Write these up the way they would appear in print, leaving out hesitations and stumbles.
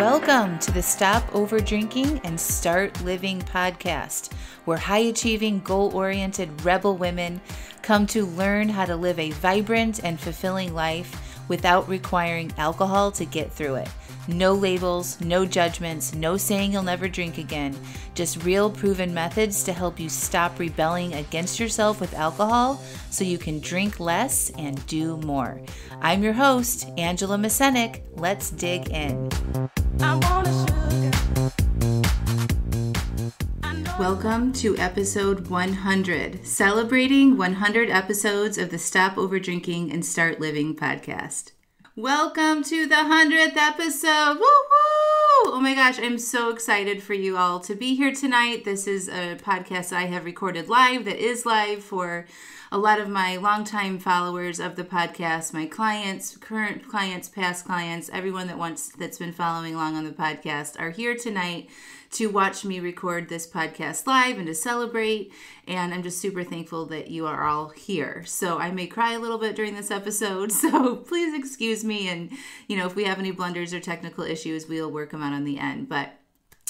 Welcome to the Stop Over Drinking and Start Living podcast, where high-achieving, goal-oriented rebel women come to learn how to live a vibrant and fulfilling life without requiring alcohol to get through it. No labels, no judgments, no saying you'll never drink again. Just real proven methods to help you stop rebelling against yourself with alcohol so you can drink less and do more. I'm your host, Angela Mascenik. Let's dig in. Welcome to episode 100, celebrating 100 episodes of the Stop Over Drinking and Start Living podcast. Welcome to the 100th episode. Woo-hoo! Oh my gosh, I'm so excited for you all to be here tonight. This is a podcast I have recorded live that is live for a lot of my longtime followers of the podcast, my clients, current clients, past clients, everyone that's been following along on the podcast are here tonight to watch me record this podcast live and to celebrate. And I'm just super thankful that you are all here. So I may cry a little bit during this episode, so please excuse me. And, if we have any blunders or technical issues, we'll work them out on the end. But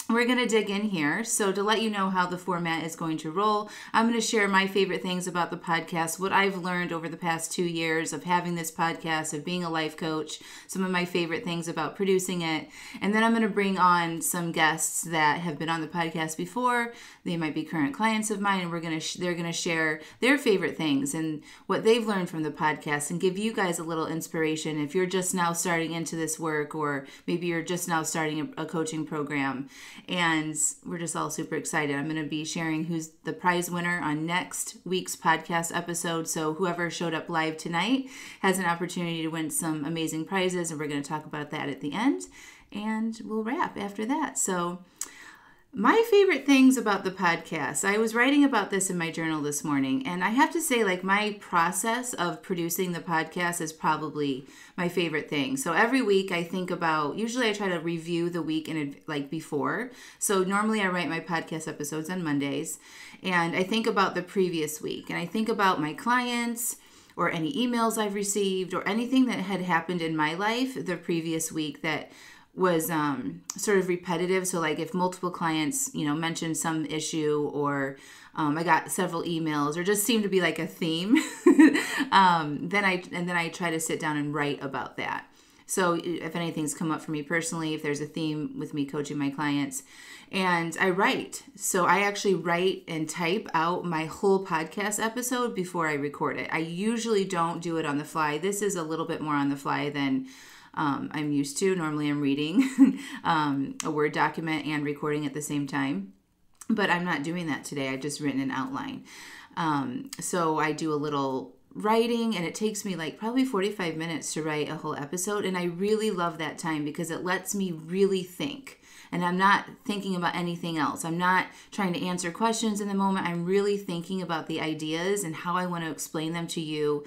we're going to dig in here. So to let you know how the format is going to roll, I'm going to share my favorite things about the podcast, what I've learned over the past 2 years of having this podcast, of being a life coach, some of my favorite things about producing it. And then I'm going to bring on some guests that have been on the podcast before. They might be current clients of mine, and they're going to share their favorite things and what they've learned from the podcast and give you guys a little inspiration if you're just now starting into this work, or maybe you're just now starting a coaching program. And we're just all super excited. I'm going to be sharing who's the prize winner on next week's podcast episode. So whoever showed up live tonight has an opportunity to win some amazing prizes. And we're going to talk about that at the end. And we'll wrap after that. So my favorite things about the podcast, I was writing about this in my journal this morning, and I have to say, my process of producing the podcast is probably my favorite thing. So every week I think about, usually I try to review the week before. So normally I write my podcast episodes on Mondays, and I think about the previous week, and I think about my clients, or any emails I've received, or anything that had happened in my life the previous week that was sort of repetitive. So if multiple clients, mentioned some issue, or I got several emails, or just seemed to be like a theme, then I try to sit down and write about that. So if anything's come up for me personally, if there's a theme with me coaching my clients, and I write. So I actually write and type out my whole podcast episode before I record it. I usually don't do it on the fly. This is a little bit more on the fly than I'm used to. Normally I'm reading a Word document and recording at the same time, but I'm not doing that today. I've just written an outline. So I do a little writing, and it takes me probably 45 minutes to write a whole episode. And I really love that time because it lets me really think. And I'm not thinking about anything else. I'm not trying to answer questions in the moment. I'm really thinking about the ideas and how I want to explain them to you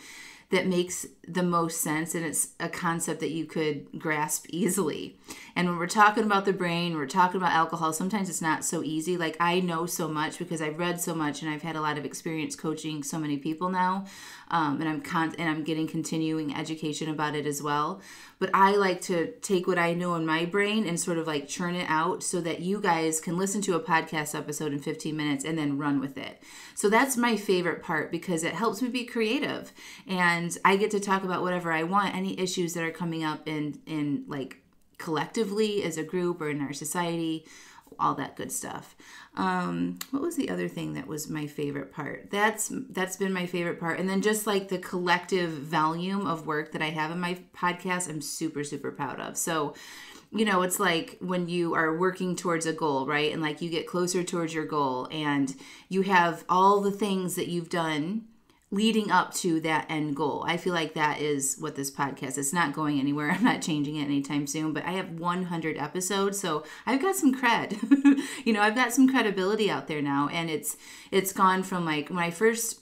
that makes the most sense, and it's a concept that you could grasp easily. And when we're talking about the brain, we're talking about alcohol, sometimes it's not so easy. I know so much because I've read so much, and I've had a lot of experience coaching so many people now, and I'm getting continuing education about it as well. But I like to take what I know in my brain and sort of churn it out so that you guys can listen to a podcast episode in 15 minutes and then run with it. So that's my favorite part because it helps me be creative, and I get to talk about whatever I want, any issues that are coming up in collectively as a group or in our society, all that good stuff. What was the other thing that was my favorite part? That's been my favorite part. And then just the collective volume of work that I have in my podcast, I'm super, super proud of. So, it's when you are working towards a goal, right? And you get closer towards your goal, and you have all the things that you've done leading up to that end goal. I feel like that is what this podcast, it's not going anywhere. I'm not changing it anytime soon, but I have 100 episodes. So I've got some cred, I've got some credibility out there now. And it's gone from when I first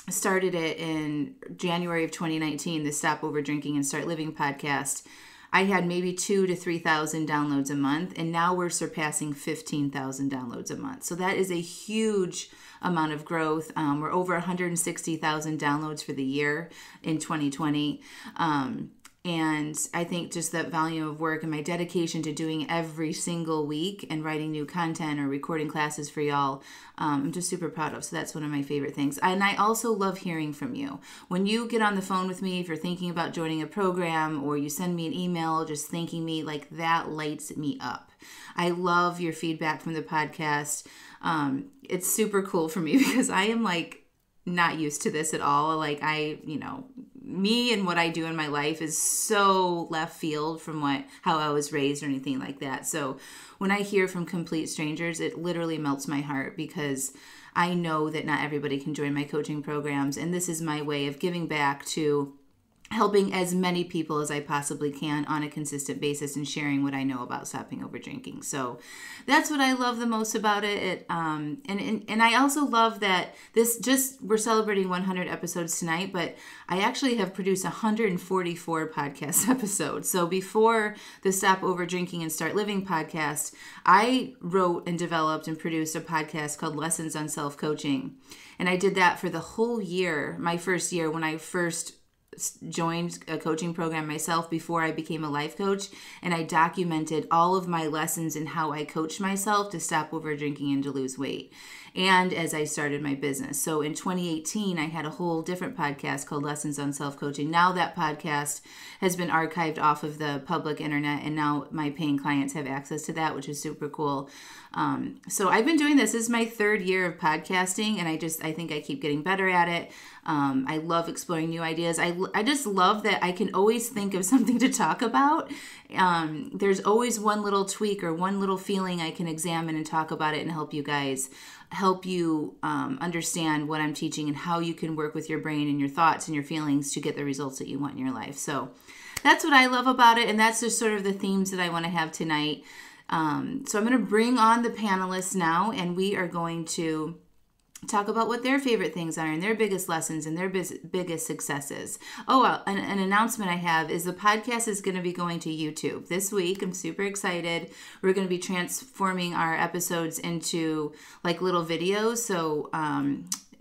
started it in January of 2019, the Stop Over Drinking and Start Living podcast, I had maybe 2,000 to 3,000 downloads a month, and now we're surpassing 15,000 downloads a month. So that is a huge amount of growth. We're over 160,000 downloads for the year in 2020. And I think just that volume of work and my dedication to doing every single week and writing new content or recording classes for y'all, I'm just super proud of. So that's one of my favorite things. And I also love hearing from you. When you get on the phone with me, if you're thinking about joining a program, or you send me an email just thanking me, like, that lights me up. I love your feedback from the podcast. It's super cool for me because I am like not used to this at all. Like, me and what I do in my life is so left field from how I was raised or anything like that. So when I hear from complete strangers, it literally melts my heart, because I know that not everybody can join my coaching programs. And this is my way of giving back to helping as many people as I possibly can on a consistent basis and sharing what I know about stopping over drinking. So that's what I love the most about it. And I also love that we're celebrating 100 episodes tonight, but I actually have produced 144 podcast episodes. So before the Stop Over Drinking and Start Living podcast, I wrote and developed and produced a podcast called Lessons on Self-Coaching. And I did that for the whole year, my first year, when I first joined a coaching program myself before I became a life coach, and I documented all of my lessons and how I coached myself to stop over drinking and to lose weight, and as I started my business. So in 2018, I had a whole different podcast called Lessons on Self-Coaching. Now that podcast has been archived off of the public internet, and now my paying clients have access to that, which is super cool. So I've been doing this. This is my third year of podcasting, and I think I keep getting better at it. I love exploring new ideas. I just love that I can always think of something to talk about. There's always one little tweak or one little feeling I can examine and talk about it and help you understand what I'm teaching and how you can work with your brain and your thoughts and your feelings to get the results that you want in your life. So that's what I love about it, and that's just sort of the themes that I want to have tonight. So I'm going to bring on the panelists now, and we are going to talk about what their favorite things are and their biggest lessons and their biggest successes. Oh, an announcement I have is the podcast is going to be going to YouTube this week. I'm super excited. We're going to be transforming our episodes into like little videos. So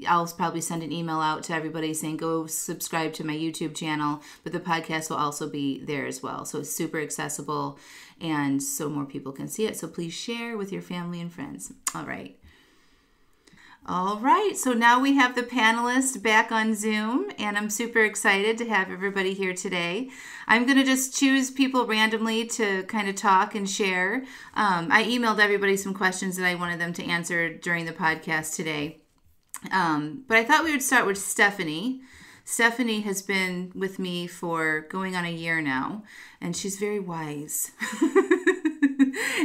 I'll probably send an email out to everybody saying, go subscribe to my YouTube channel, but the podcast will also be there as well. So it's super accessible, and so more people can see it. So please share with your family and friends. All right, so now we have the panelists back on Zoom, and I'm super excited to have everybody here today. I'm going to just choose people randomly to kind of talk and share. I emailed everybody some questions that I wanted them to answer during the podcast today. But I thought we would start with Stephanie. Stephanie has been with me for going on a year now, and she's very wise.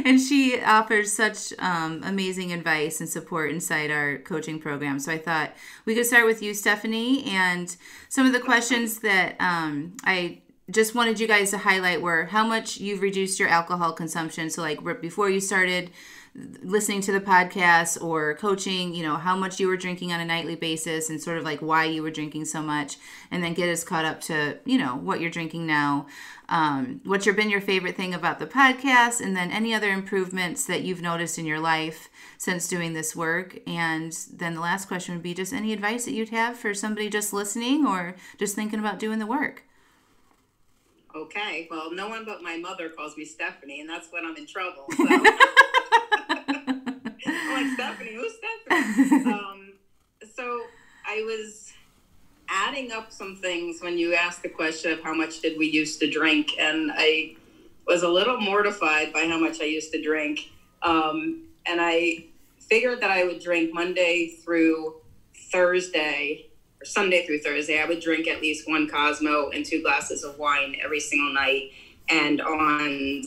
And she offers such amazing advice and support inside our coaching program. So I thought we could start with you, Stephanie. And some of the questions that I just wanted you guys to highlight were how much you've reduced your alcohol consumption. So like before you started listening to the podcast or coaching, how much you were drinking on a nightly basis and sort of like why you were drinking so much, and then get us caught up to, what you're drinking now, what's been your favorite thing about the podcast, and then any other improvements that you've noticed in your life since doing this work. And then the last question would be just any advice that you'd have for somebody just listening or just thinking about doing the work. Okay, well, no one but my mother calls me Stephanie, and that's when I'm in trouble. So. I'm like, Stephanie, who's Stephanie? So I was adding up some things when you asked the question of how much did we used to drink, and I was a little mortified by how much I used to drink. And I figured that I would drink Monday through Thursday, or Sunday through Thursday. I would drink at least one Cosmo and 2 glasses of wine every single night. And on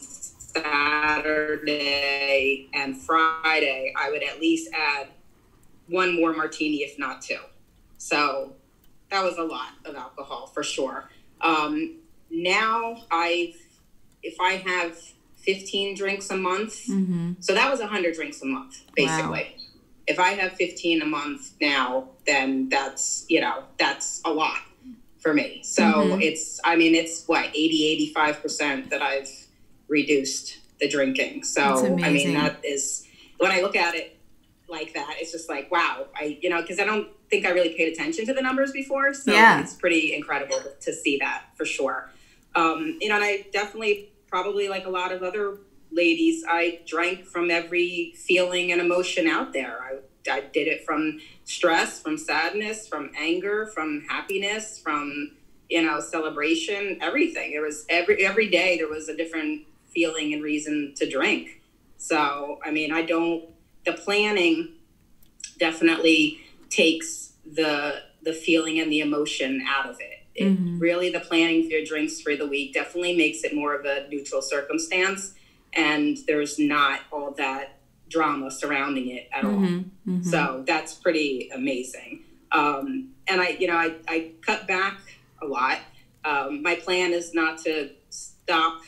Saturday and Friday, I would at least add one more martini, if not 2. So that was a lot of alcohol for sure. Now if I have 15 drinks a month, so that was 100 drinks a month, basically. Wow. If I have 15 a month now, then that's a lot for me. So it's what, 80-85% that I've reduced the drinking. So, that is, when I look at it like that, it's just like, wow, because I don't think I really paid attention to the numbers before. So It's pretty incredible to see that for sure. And I definitely, probably like a lot of other ladies, I drank from every feeling and emotion out there. I did it from stress, from sadness, from anger, from happiness, from, celebration, everything. It was every day there was a different feeling and reason to drink. So, the planning definitely takes the feeling and the emotion out of it. Really, the planning for your drinks for the week definitely makes it more of a neutral circumstance, and there's not all that drama surrounding it at all. So that's pretty amazing. And I cut back a lot. My plan is not to stop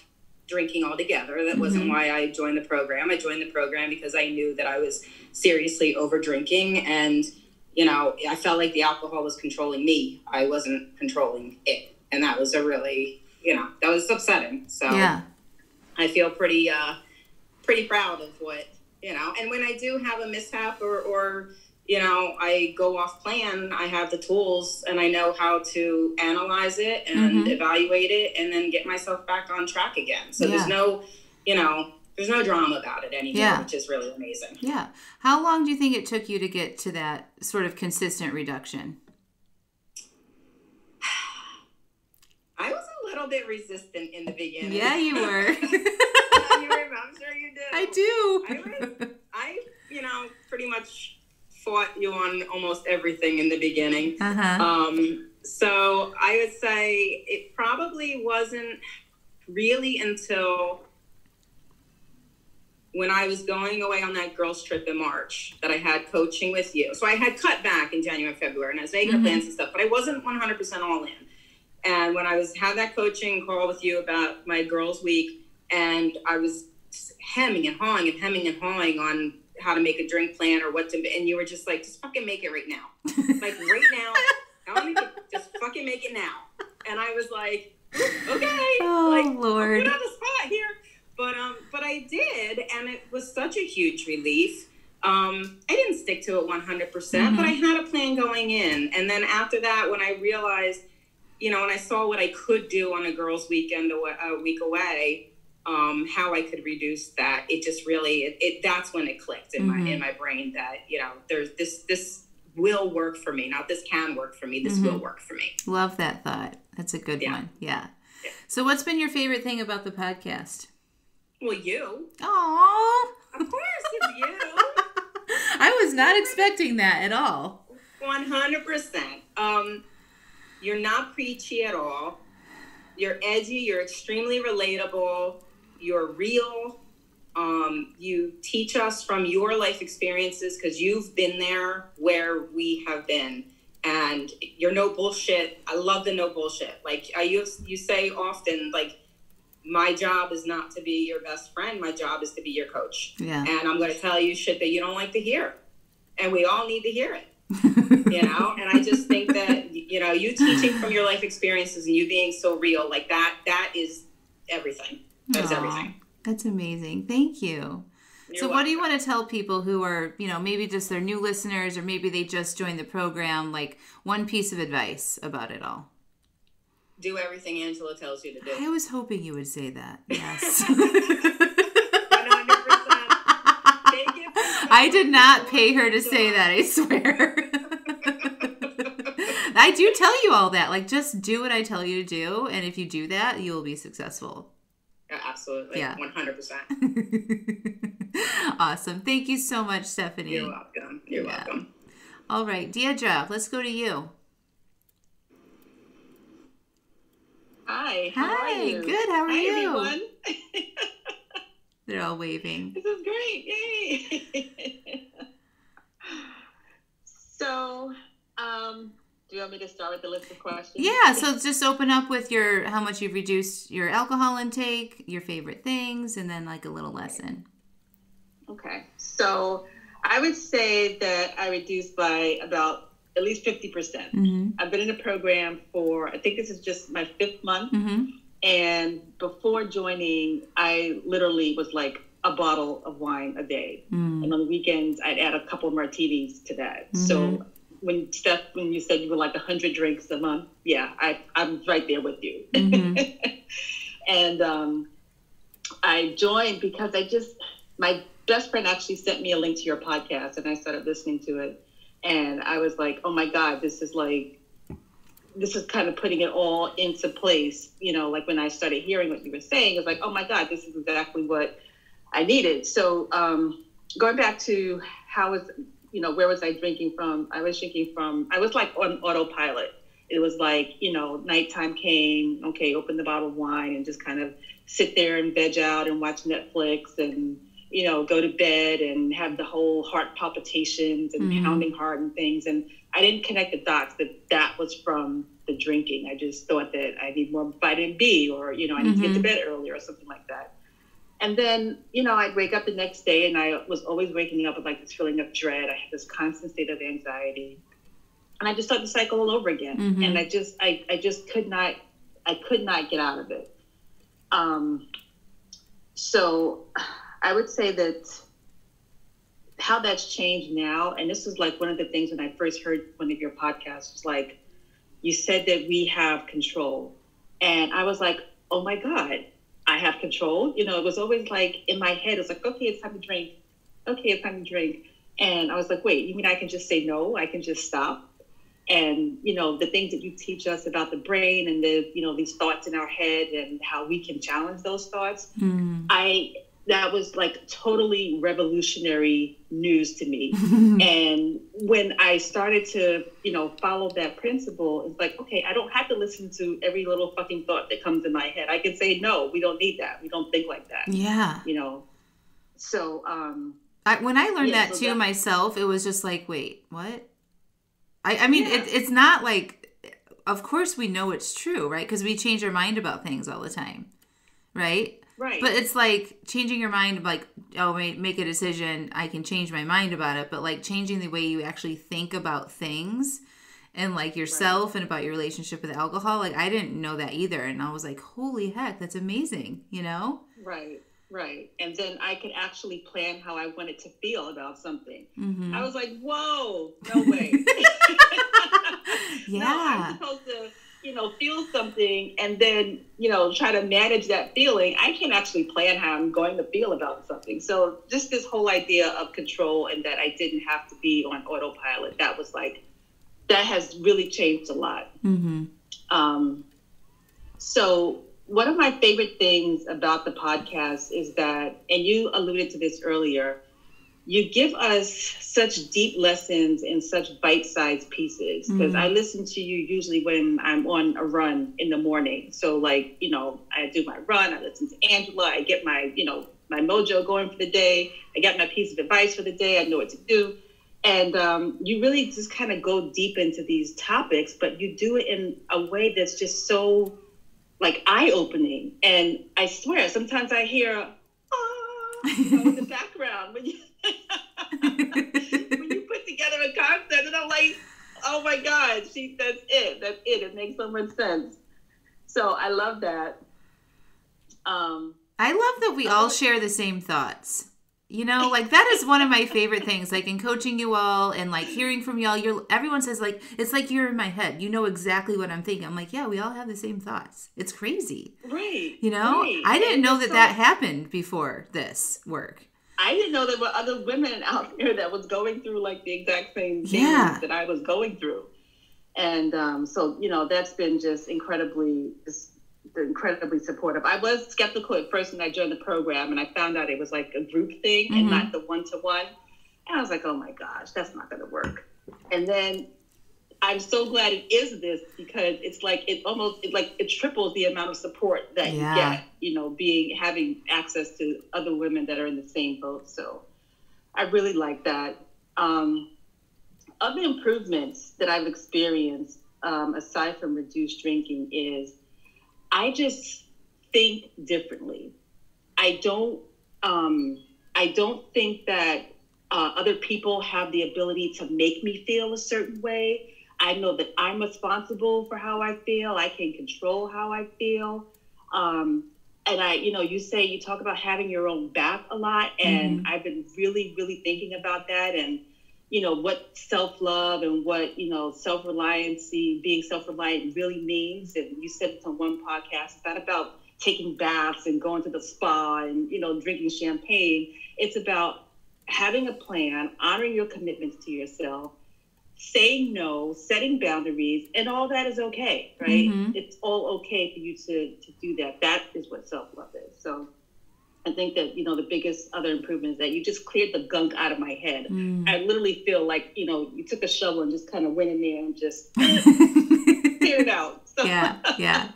drinking altogether. That wasn't why I joined the program. I joined the program because I knew that I was seriously over drinking, and I felt like the alcohol was controlling me. I wasn't controlling it. And that was a really, that was upsetting. So yeah. I feel pretty proud of what, and when I do have a mishap or I go off plan, I have the tools and I know how to analyze it and evaluate it and then get myself back on track again. So there's no, there's no drama about it anymore, which is really amazing. Yeah. How long do you think it took you to get to that sort of consistent reduction? I was a little bit resistant in the beginning. Yeah, you were. I'm sure you did. I do. I pretty much fought you on almost everything in the beginning. So I would say it probably wasn't really until when I was going away on that girls' trip in March that I had coaching with you. So I had cut back in January and February, and I was making plans and stuff, but I wasn't 100% all in. And when I had that coaching call with you about my girls' week, and I was hemming and hawing on how to make a drink plan or what to, and you were just like, just fucking make it right now. Like right now, tell me to just fucking make it now. And I was like, okay. Oh, Lord. I'm good on the spot here. But I did, and it was such a huge relief. I didn't stick to it 100%, but I had a plan going in. And then after that, when I realized, when I saw what I could do on a girls' weekend, a week away, how I could reduce that, it just really, that's when it clicked in my brain that, there's this will work for me. Not this can work for me. This will work for me. Love that thought. That's a good one. Yeah. So what's been your favorite thing about the podcast? Well, you. Aww. Of course, it's you. I was not expecting that at all. 100%. You're not preachy at all. You're edgy. You're extremely relatable. You're real. You teach us from your life experiences because you've been there where we have been. And you're no bullshit. I love the no bullshit. Like you say often, like, my job is not to be your best friend. My job is to be your coach. Yeah. And I'm going to tell you shit that you don't like to hear. And we all need to hear it. And I just think that, you teaching from your life experiences and you being so real, like that is everything. That's everything. That's amazing. Thank you. You're welcome. What do you want to tell people who are, maybe just they're new listeners or maybe they just joined the program, like one piece of advice about it all? Do everything Angela tells you to do. I was hoping you would say that. Yes. 100%. I did not pay her to say that, I swear. I do tell you all that. Like, just do what I tell you to do. And if you do that, you will be successful. Absolutely. Yeah. 100%. Awesome. Thank you so much, Stephanie. You're welcome. You're welcome. All right. Deidre, let's go to you. Hi. How are you? Good. How are you? Everyone. They're all waving. This is great. Yay. So, do you want me to start with the list of questions? Yeah. So just open up with how much you've reduced your alcohol intake, your favorite things, and then like a little lesson. Okay. So I would say that I reduced by about at least 50%. I've been in a program for, I think this is just my 5th month. And before joining, I literally was like a bottle of wine a day. And on the weekends, I'd add a couple of martinis to that. So when you said you were like 100 drinks a month, yeah, I'm right there with you. And I joined because my best friend actually sent me a link to your podcast, and I started listening to it, and I was like, oh my God, this is kind of putting it all into place. Like when I started hearing what you were saying, it's like, oh my God, this is exactly what I needed. So going back to where was I drinking from? I was like on autopilot. It was like, nighttime came, okay, open the bottle of wine and just kind of sit there and veg out and watch Netflix and, go to bed and have the whole heart palpitations and pounding heart and things. And I didn't connect the dots that was from the drinking. I just thought that I need more vitamin B, or, I need to get to bed earlier or something like that. And then, I'd wake up the next day, and I was always waking up with like this feeling of dread. I had this constant state of anxiety, and I just started to cycle all over again. And I just could not get out of it. So I would say that how that's changed now, and this is like one of the things when I first heard one of your podcasts, was like, you said that we have control. And I was like, oh my God, I have control. It was always like in my head, it was like, okay, it's time to drink. Okay, it's time to drink. And I was like, wait, you mean I can just say no? I can just stop? And, the things that you teach us about the brain and these thoughts in our head and how we can challenge those thoughts. That was like totally revolutionary news to me. And when I started to, follow that principle, it's like, okay, I don't have to listen to every little fucking thought that comes in my head. I can say, no, we don't need that. We don't think like that. Yeah. So, when I learned that too myself, it was just like, wait, what? I mean, it's not like, of course we know it's true, right? Because we change our mind about things all the time, right? Right. But it's like changing your mind, like, oh, make a decision, I can change my mind about it. But like changing the way you actually think about things and like yourself and about your relationship with alcohol. Like I didn't know that either. And I was like, holy heck, that's amazing, Right. Right. And then I could actually plan how I wanted to feel about something. I was like, whoa, no way. Yeah. No, I'm supposed to, feel something and then, try to manage that feeling. I can actually plan how I'm going to feel about something. So just this whole idea of control and that I didn't have to be on autopilot, that was like, that has really changed a lot. So one of my favorite things about the podcast is that, and you alluded to this earlier, you give us such deep lessons in such bite-sized pieces. Because I listen to you usually when I'm on a run in the morning. So like, I do my run, I listen to Angela, I get my, my mojo going for the day. I got my piece of advice for the day. I know what to do. And you really just kind of go deep into these topics, but you do it in a way that's just so like eye-opening. And I swear, sometimes I hear, in the background when you when you put together a concept, and I'm like, oh my God, that's it. It makes so much sense. So I love that. I love that we all share the same thoughts. Like that is one of my favorite things, like in coaching you all and like hearing from y'all, everyone says like, it's like you're in my head. You know exactly what I'm thinking. I'm like, yeah, we all have the same thoughts. It's crazy. Right. Right. I didn't know that happened before this work. I didn't know there were other women out there that was going through like the exact same things that I was going through. And so, that's been just incredibly supportive. I was skeptical at first when I joined the program, and I found out it was like a group thing and not the one-to-one. And I was like, oh my gosh, that's not going to work. And then I'm so glad it is this, because it's like it triples the amount of support that you get, having access to other women that are in the same boat. So I really like that. Other improvements that I've experienced, aside from reduced drinking, is I just think differently. I don't think that other people have the ability to make me feel a certain way. I know that I'm responsible for how I feel. I can control how I feel. And you talk about having your own back a lot. And I've been really, really thinking about that. And, what self-love and what, self-reliancy, being self-reliant really means. And you said it on one podcast, it's not about taking baths and going to the spa and, drinking champagne. It's about having a plan, honoring your commitments to yourself, saying no, setting boundaries, and all that is okay, right? Mm-hmm. It's all okay for you to do that. That is what self-love is. So I think that, the biggest other improvement is that you just cleared the gunk out of my head. I literally feel like, you took a shovel and just kind of went in there and just cleared it out. So. Yeah.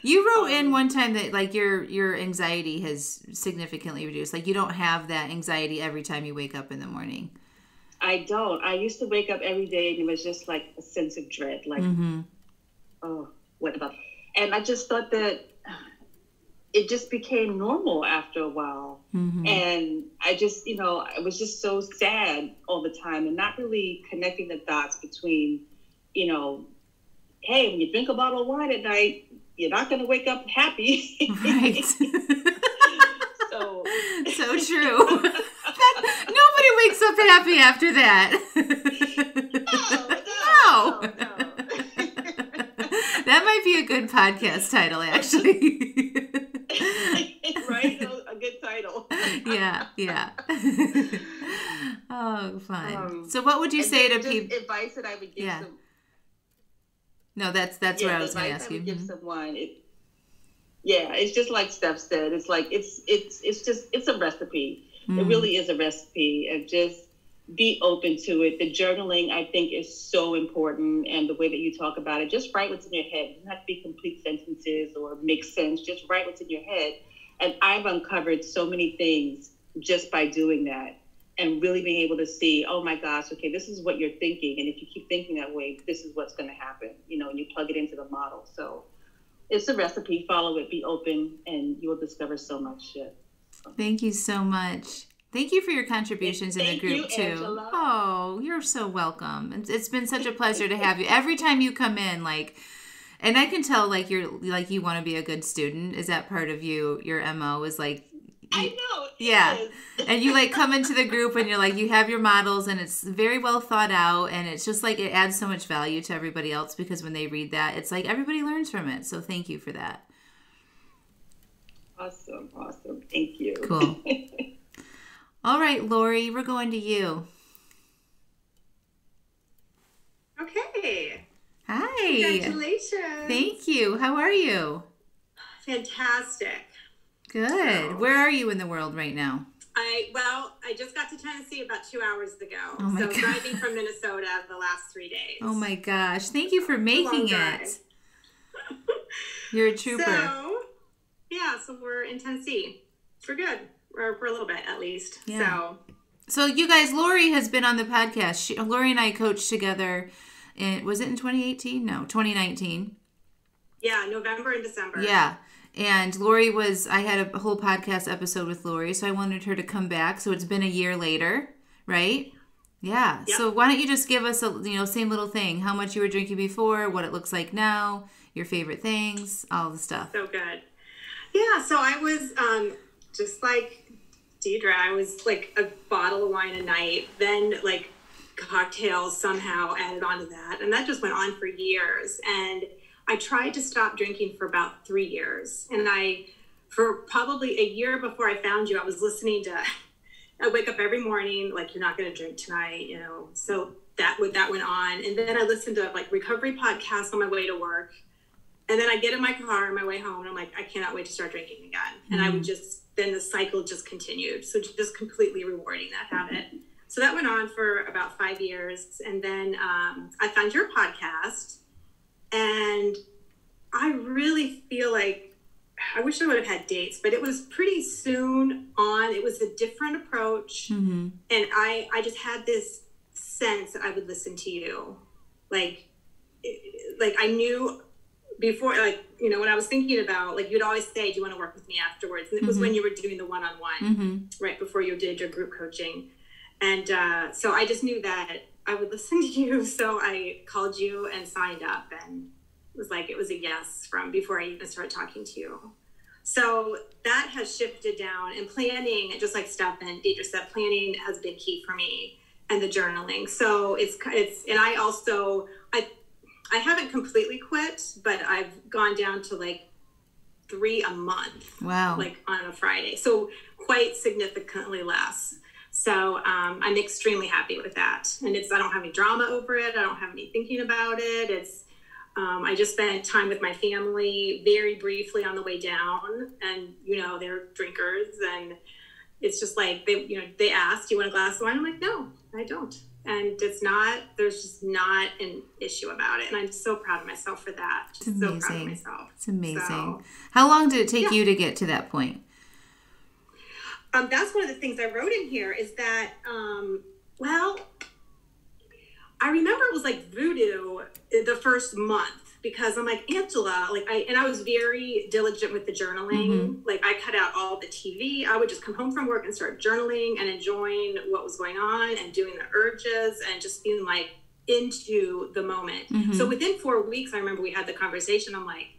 You wrote in one time that like your anxiety has significantly reduced. Like you don't have that anxiety every time you wake up in the morning. I don't. I used to wake up every day and it was just like a sense of dread. Like, oh, what about? And I just thought that it just became normal after a while. And I just, I was just so sad all the time and not really connecting the dots between, hey, when you drink a bottle of wine at night, you're not going to wake up happy. Right. So true. Nobody wakes up happy after that. No. That might be a good podcast title, actually. Right? A good title. Yeah. Oh, fun. So what would you say to people? Advice that I would give some. No, that's what I was going to ask you. Give someone. It's just like Steph said. It's like it's a recipe. It really is a recipe, and just be open to it. The journaling, I think, is so important, and the way that you talk about it, just write what's in your head. It doesn't have to be complete sentences or make sense. Just write what's in your head. And I've uncovered so many things just by doing that, and really being able to see, oh my gosh, okay, this is what you're thinking, and if you keep thinking that way, this is what's going to happen. And you plug it into the model. So it's a recipe. Follow it. Be open, and you will discover so much shit. Thank you so much. Thank you for your contributions in the group too. Angela. Oh, you're so welcome. It's been such a pleasure to have you. Every time you come in, and I can tell you want to be a good student. Is that part of you? Your MO is like. I know. Yeah. And you come into the group and you're you have your models and it's very well thought out, and it's just it adds so much value to everybody else because when they read that, it's everybody learns from it. So thank you for that. Awesome. Thank you. Cool. All right, Lori, we're going to you. Okay. Hi. Congratulations. Thank you. How are you? Fantastic. Good. So, where are you in the world right now? I just got to Tennessee about 2 hours ago. Oh my so God. Driving from Minnesota the last 3 days. Oh my gosh. Thank you for making it. You're a trooper. So we're in Tennessee for good, or for a little bit at least. Yeah. So you guys, Lori has been on the podcast. Lori and I coached together was it in 2018? No, 2019. Yeah, November and December. Yeah. And Lori I had a whole podcast episode with Lori, so I wanted her to come back. So it's been a year later, right? Yeah. Yep. So why don't you just give us same little thing, how much you were drinking before, what it looks like now, your favorite things, all the stuff. So good. Yeah. So I was just like Deidre, I was a bottle of wine a night, then cocktails somehow added on to that. And that just went on for years. And I tried to stop drinking for about 3 years. And for probably a year before I found you, I was listening to, I wake up every morning, you're not going to drink tonight, So that went on. And then I listened to recovery podcasts on my way to work. And then I get in my car on my way home and I'm like, I cannot wait to start drinking again. And I would then the cycle just continued. So just completely rewarding that habit. So that went on for about 5 years. And then I found your podcast. And I really feel I wish I would have had dates, but it was pretty soon on. It was a different approach. Mm-hmm. And I just had this sense that I would listen to you. I knew before, when I was thinking about, you'd always say, do you want to work with me afterwards? And it was when you were doing the one-on-one, right before you did your group coaching. And so I just knew that I would listen to you. So I called you and signed up, and it was a yes from before I even started talking to you. So that has shifted down, and planning, just like Steph and Deidre said, planning has been key for me. and the journaling. So it's, and I also, I haven't completely quit, but I've gone down to like 3 a month. Wow. Like on a Friday. So quite significantly less. So I'm extremely happy with that. And I don't have any drama over it. I don't have any thinking about it. It's, I just spent time with my family very briefly on the way down, and, you know, they're drinkers, and it's just like, they asked, do you want a glass of wine? I'm like, no, I don't. And there's just not an issue about it. And I'm so proud of myself for that. Just it's amazing. So proud of myself. It's amazing. So, how long did it take you to get to that point? That's one of the things I wrote in here is that, well, I remember it was like voodoo the first month, because I'm like, Angela, like I was very diligent with the journaling. Mm-hmm. Like I cut out all the TV. I would just come home from work and start journaling and enjoying what was going on and doing the urges and just being like into the moment. Mm-hmm. So within 4 weeks, I remember we had the conversation. I'm like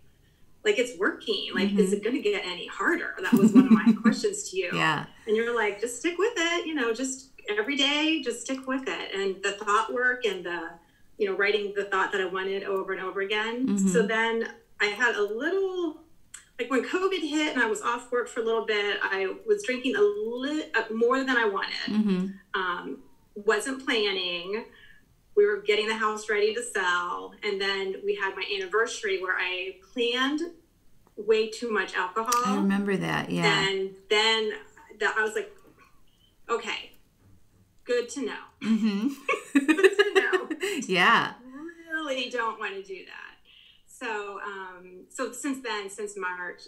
it's working. Like, mm-hmm. Is it going to get any harder? That was one of my questions to you. Yeah. And you're like, just stick with it. You know, just every day, just stick with it. And the thought work and the, you know, writing the thought that I wanted over and over again. Mm-hmm. So then I had a little, like when COVID hit and I was off work for a little bit, I was drinking more than I wanted. Mm-hmm. Wasn't planning. We were getting the house ready to sell. And then we had my anniversary where I planned way too much alcohol. I remember that, yeah. And then I was like, okay, good to know. Mm-hmm. Good to know. Yeah. Really don't want to do that. So, so since then, since March,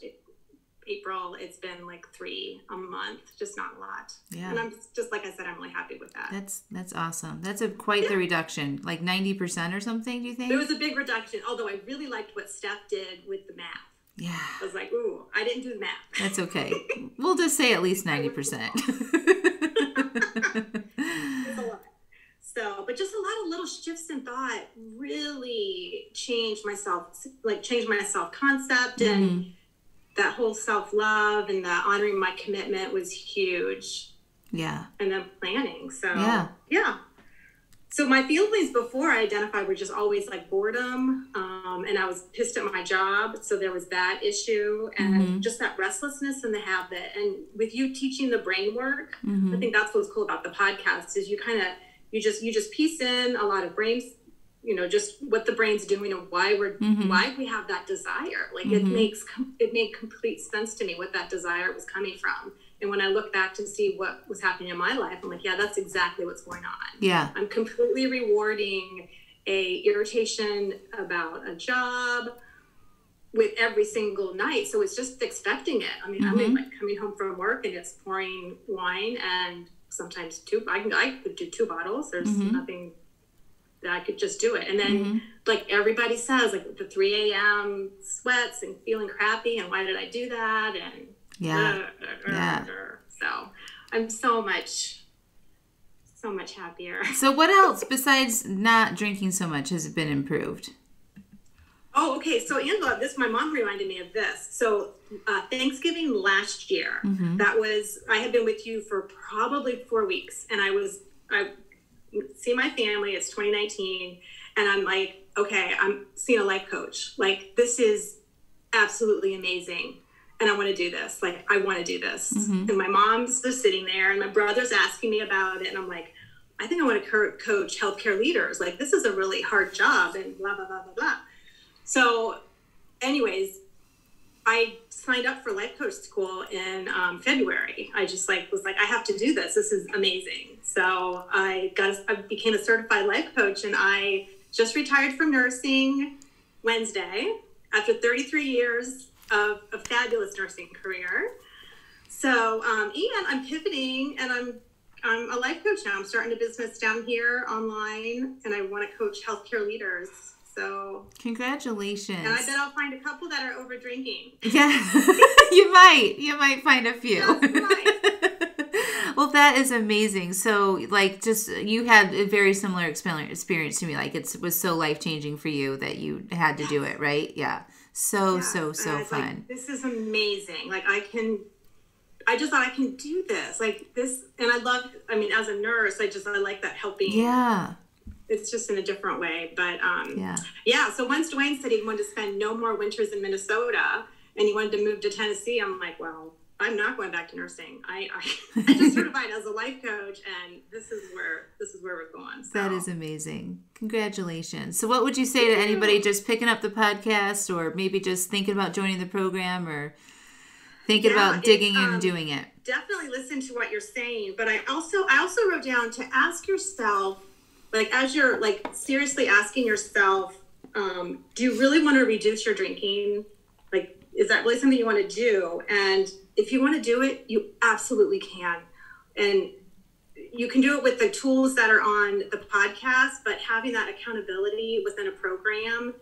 April, it's been like 3 a month, just not a lot. Yeah. And I'm just, like I said, I'm really happy with that. That's awesome. That's quite the reduction, like 90% or something, do you think? It was a big reduction, although I really liked what Steph did with the math. Yeah. I was like, ooh, I didn't do the math. That's okay. We'll just say at least 90%. It's a lot. So, but just a lot of little shifts in thought really changed my self-concept, and that whole self-love and the honoring my commitment was huge. Yeah. And then planning. So, yeah. So my feelings before I identified were just always like boredom. And I was pissed at my job. So there was that issue and just that restlessness in the habit. And with you teaching the brain work, I think that's what's cool about the podcast is you you just piece in a lot of brains, you know, just what the brain's doing and why we have that desire. Like it made complete sense to me what that desire was coming from. And when I look back to see what was happening in my life, I'm like, yeah, that's exactly what's going on. Yeah. I'm completely rewarding a irritation about a job with every single night. So it's just expecting it. I mean, I'm like coming home from work and it's pouring wine and sometimes 2. I could do 2 bottles. There's nothing that I could just do it. And then like everybody says, like the 3 a.m. sweats and feeling crappy and why did I do that? And so I'm so much happier. So what else besides not drinking so much has been improved? Oh, okay. So Angela, my mom reminded me of this. So Thanksgiving last year, I had been with you for probably 4 weeks, and I see my family. It's 2019, and I'm like, okay, I'm seeing a life coach. Like this is absolutely amazing. And I want to do this. Like, I want to do this. And my mom's just sitting there and my brother's asking me about it. And I'm like, I think I want to coach healthcare leaders. Like, this is a really hard job and blah, blah, blah, blah, blah. So anyways, I signed up for life coach school in February. I just was like, I have to do this. This is amazing. So I became a certified life coach, and I just retired from nursing Wednesday after 33 years of a fabulous nursing career. So, and I'm pivoting, and I'm a life coach now. I'm starting a business down here online, and I want to coach healthcare leaders. So congratulations. And I bet I'll find a couple that are over drinking. Yeah, you might find a few. Yes, Well, that is amazing. So like, just, you had a very similar experience to me. Like it was so life-changing for you that you had to do it, right? Yeah. So fun. Like, this is amazing. Like I I just thought I can do this, like this. And I mean, as a nurse, I like that helping. Yeah. It's just in a different way. But yeah. So once Dwayne said he wanted to spend no more winters in Minnesota and he wanted to move to Tennessee, I'm like, well, I'm not going back to nursing. I just certified as a life coach, and this is where we're going. So. That is amazing. Congratulations. So what would you say to anybody just picking up the podcast, or maybe just thinking about joining the program, or thinking about digging in and doing it? Definitely listen to what you're saying, but I also wrote down to ask yourself, like, as you're like seriously asking yourself, do you really want to reduce your drinking? Like, is that really something you want to do? And if you want to do it, you absolutely can. And you can do it with the tools that are on the podcast, but having that accountability within a program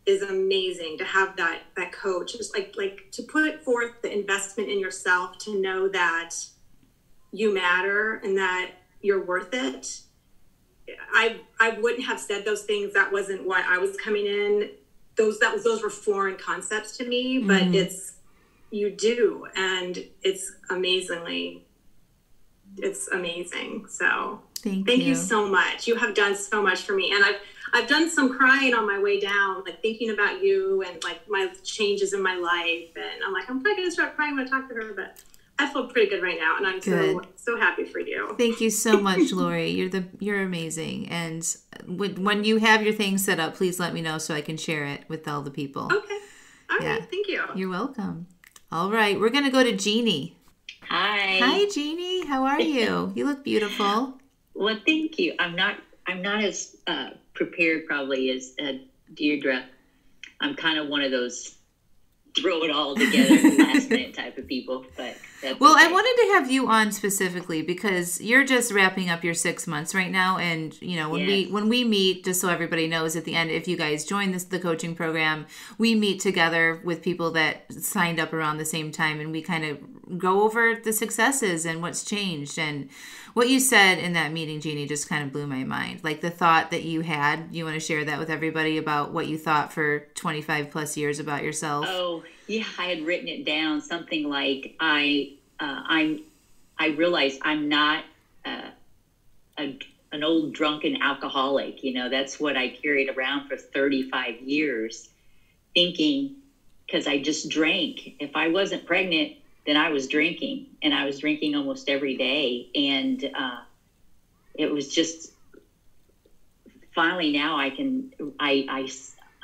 is amazing. To have that coach, just like to put forth the investment in yourself, to know that you matter and that you're worth it. I wouldn't have said those things. That wasn't why I was coming in. Those were foreign concepts to me, but you do, and it's amazing. So thank you so much. You have done so much for me, and I've done some crying on my way down, like thinking about you and like my changes in my life, and I'm like, I'm probably gonna start crying when I talk to her, but I feel pretty good right now, and I'm so happy for you. Thank you so much, Lori. You're amazing, and when you have your thing set up, please let me know so I can share it with all the people. Okay. All right. Thank you. You're welcome. All right, we're gonna go to Jeannie. Hi, Jeannie. How are you? You look beautiful. Well, thank you. I'm not as prepared probably as Deirdre. I'm kind of one of those throw it all together last minute type of people, but well, okay. I wanted to have you on specifically because you're just wrapping up your 6 months right now, and you know when we meet, just so everybody knows, at the end, if you guys join the coaching program, we meet together with people that signed up around the same time, and we kind of go over the successes and what's changed. And what you said in that meeting, Jeannie, just kind of blew my mind. Like the thought that you had. You want to share that with everybody about what you thought for 25 plus years about yourself? Oh, yeah, I had written it down, something like I realized I'm not an old drunken alcoholic. You know, that's what I carried around for 35 years, thinking, because I just drank. If I wasn't pregnant, then I was drinking, and I was drinking almost every day. And it was just, finally now I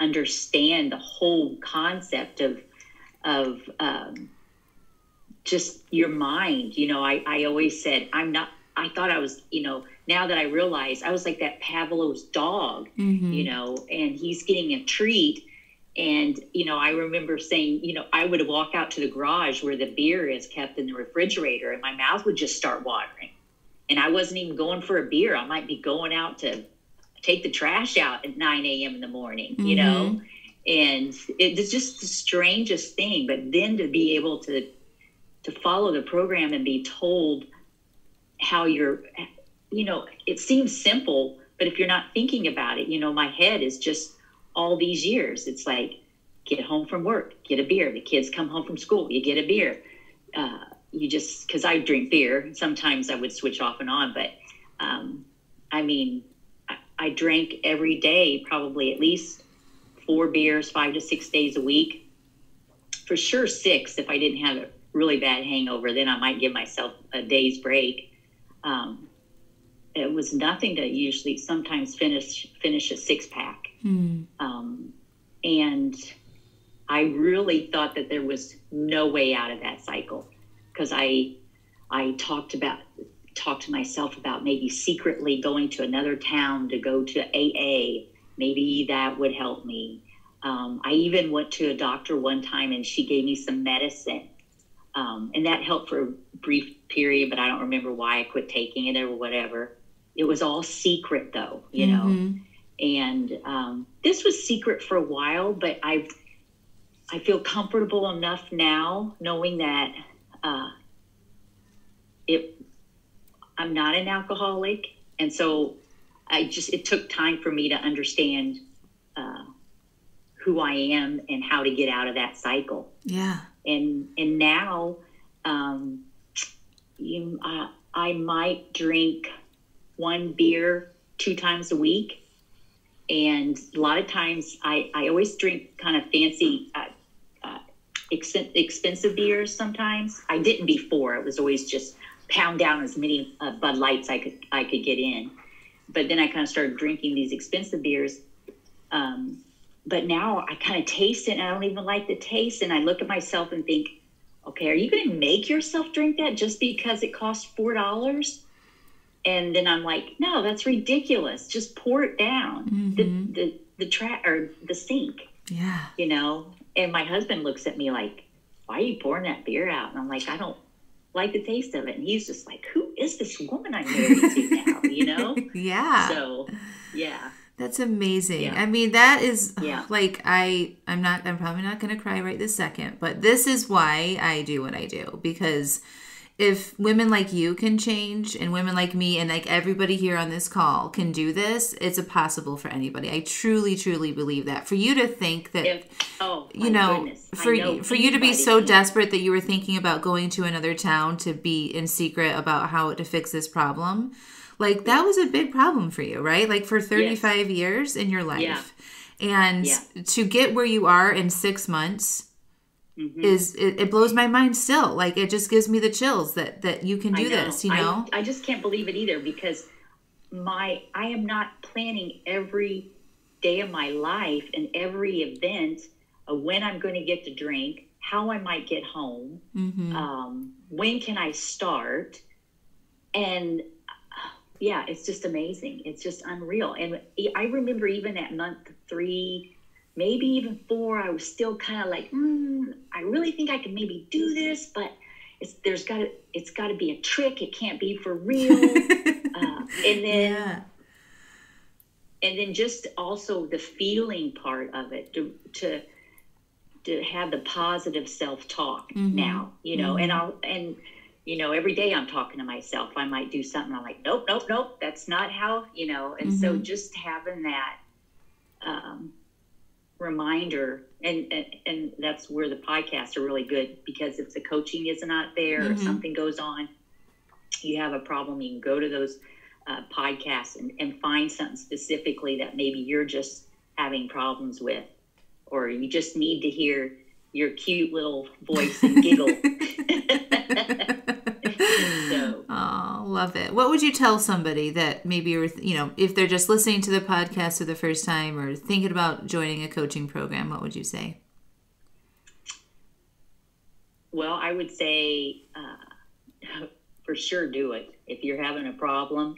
understand the whole concept of just your mind. You know, I always said, I thought I was, you know, now that I realize I was like that Pavlov's dog, you know, and he's getting a treat. And, you know, I remember saying, you know, I would walk out to the garage where the beer is kept in the refrigerator, and my mouth would just start watering. And I wasn't even going for a beer. I might be going out to take the trash out at 9 a.m. in the morning, you know, and it's just the strangest thing. But then to be able to follow the program and be told how you're, you know, it seems simple, but if you're not thinking about it, you know, my head is just all these years. It's like, get home from work, get a beer. The kids come home from school, you get a beer. You just, because I drink beer, sometimes I would switch off and on, but I mean, I drank every day, probably at least 4 beers, 5 to 6 days a week. For sure 6 if I didn't have a really bad hangover, then I might give myself a day's break. It was nothing to usually sometimes finish a 6-pack. And I really thought that there was no way out of that cycle, because I talked to myself about maybe secretly going to another town to go to AA. Maybe that would help me. I even went to a doctor one time, and she gave me some medicine. And that helped for a brief period, but I don't remember why I quit taking it or whatever. It was all secret though, you know. And this was secret for a while, but I feel comfortable enough now knowing that I'm not an alcoholic. And so it took time for me to understand who I am and how to get out of that cycle. Yeah. And now I might drink one beer 2 times a week. And a lot of times I always drink kind of fancy, expensive beers sometimes. I didn't before. It was always just pound down as many Bud Lights I could get in. But then I kind of started drinking these expensive beers. But now I kind of taste it and I don't even like the taste. And I look at myself and think, okay, are you going to make yourself drink that just because it costs $4? And then I'm like, no, that's ridiculous. Just pour it down the sink. Yeah. You know? And my husband looks at me like, why are you pouring that beer out? And I'm like, I don't like the taste of it. And he's just like, who is this woman I'm married to now? You know? Yeah. So, yeah. That's amazing. Yeah. I mean, that is like, I'm probably not going to cry right this second, but this is why I do what I do. Because if women like you can change and women like me and like everybody here on this call can do this, it's possible for anybody. I truly, truly believe that. For you to think that, for you to be so desperate that you were thinking about going to another town to be in secret about how to fix this problem, like that was a big problem for you, right? Like for 35 years in your life. Yeah. And to get where you are in 6 months, it blows my mind still. Like it just gives me the chills that you can do this, you know? I just can't believe it either because I am not planning every day of my life and every event of when I'm going to get to drink, how I might get home, when can I start, and it's just amazing. It's just unreal. And I remember even at month 3, maybe even 4, I was still kind of like, I really think I can maybe do this, but it's got to be a trick. It can't be for real. And then just also the feeling part of it to have the positive self-talk now, you know, and you know, every day I'm talking to myself. I might do something. I'm like, nope, that's not how, you know. And so just having that reminder, and that's where the podcasts are really good, because if the coaching is not there or something goes on, you have a problem, you can go to those podcasts and find something specifically that maybe you're just having problems with, or you just need to hear your cute little voice and giggle. So. Oh, love it. What would you tell somebody that maybe, if they're just listening to the podcast for the first time or thinking about joining a coaching program, what would you say? Well, I would say for sure do it. If you're having a problem,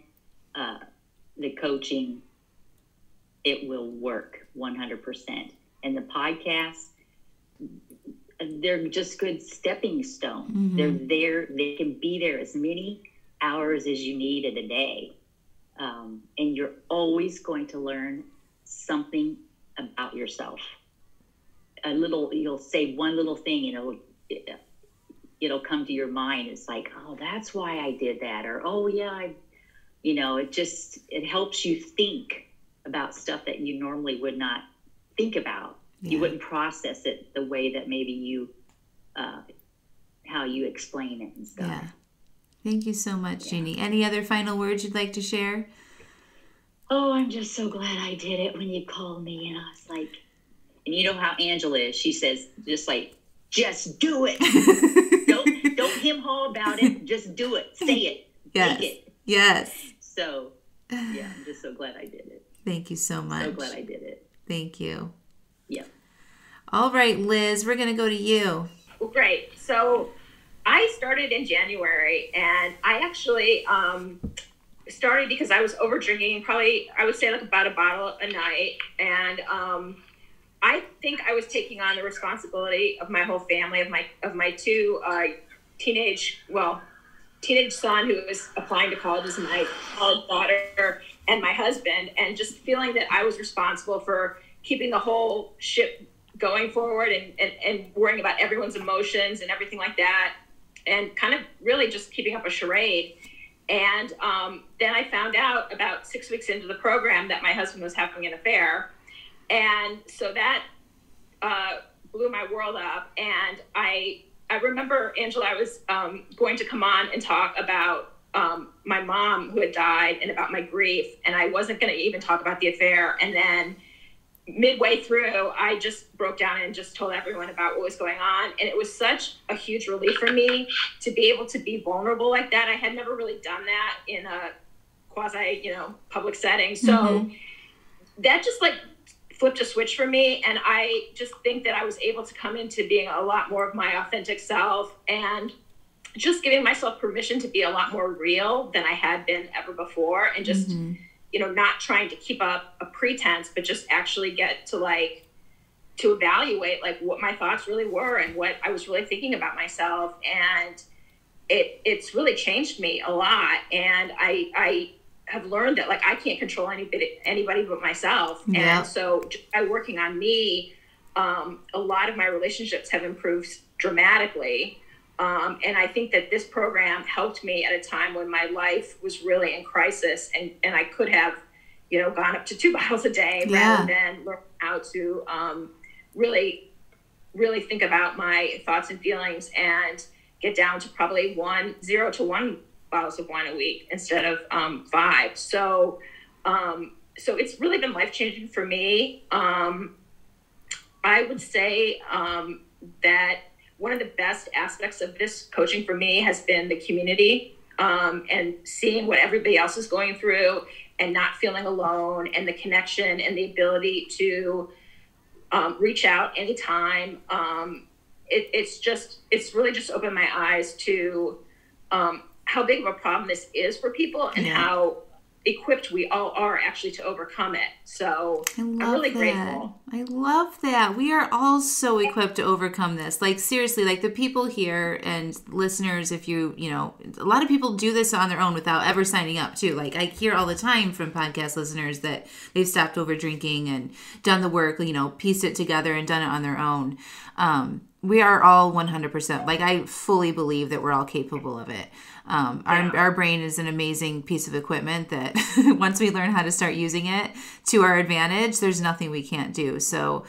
the coaching, it will work 100%. And the podcasts, they're just good stepping stones. They're there. They can be there as many hours as you need in a day. And you're always going to learn something about yourself. You'll say one little thing and it'll come to your mind. It's like, oh, that's why I did that. Or, oh yeah, it helps you think about stuff that you normally would not think about. Yeah. You wouldn't process it the way that maybe you, how you explain it and stuff. Yeah. Thank you so much, Jeannie. Any other final words you'd like to share? Oh, I'm just so glad I did it when you called me. And I was like, and you know how Angela is. She says, just do it. don't hem-haw about it. Just do it. Say it. Yes. Make it. Yes. So, yeah, I'm just so glad I did it. Thank you so much. So glad I did it. Thank you. Yeah. All right, Liz, we're going to go to you. Well, great. So I started in January, and I actually started because I was over drinking, probably I would say like about a bottle a night. And I think I was taking on the responsibility of my whole family, of my 2 teenage son who was applying to college, as my college daughter, and my husband, and just feeling that I was responsible for keeping the whole ship going forward and worrying about everyone's emotions and everything like that, and kind of really just keeping up a charade. And then I found out about 6 weeks into the program that my husband was having an affair. And so that blew my world up. And I I remember, Angela, I was going to come on and talk about my mom who had died and about my grief. And I wasn't going to even talk about the affair. And then midway through, I just broke down and just told everyone about what was going on. And it was such a huge relief for me to be able to be vulnerable like that. I had never really done that in a quasi, public setting. So that just like flipped a switch for me. And I just think that I was able to come into being a lot more of my authentic self and just giving myself permission to be a lot more real than I had been ever before. And just, not trying to keep up a pretense, but just actually get to evaluate like what my thoughts really were and what I was really thinking about myself. And it's really changed me a lot. And I have learned that like I can't control anybody but myself. Yeah. And so just by working on me, a lot of my relationships have improved dramatically. And I think that this program helped me at a time when my life was really in crisis, and I could have, gone up to 2 bottles a day rather than learn how to really, really think about my thoughts and feelings and get down to probably 0 to 1 bottles of wine a week instead of 5. So it's really been life-changing for me. I would say that one of the best aspects of this coaching for me has been the community, and seeing what everybody else is going through and not feeling alone, and the connection and the ability to reach out anytime. It's really just opened my eyes to how big of a problem this is for people and how equipped we all are actually to overcome it. So I'm really grateful. I love that. We are all so equipped to overcome this. Like seriously, like the people here and listeners, if a lot of people do this on their own without ever signing up too. Like I hear all the time from podcast listeners that they've stopped over drinking and done the work, pieced it together and done it on their own. We are all 100%. Like I fully believe that we're all capable of it. Our brain is an amazing piece of equipment that once we learn how to start using it to our advantage, there's nothing we can't do. So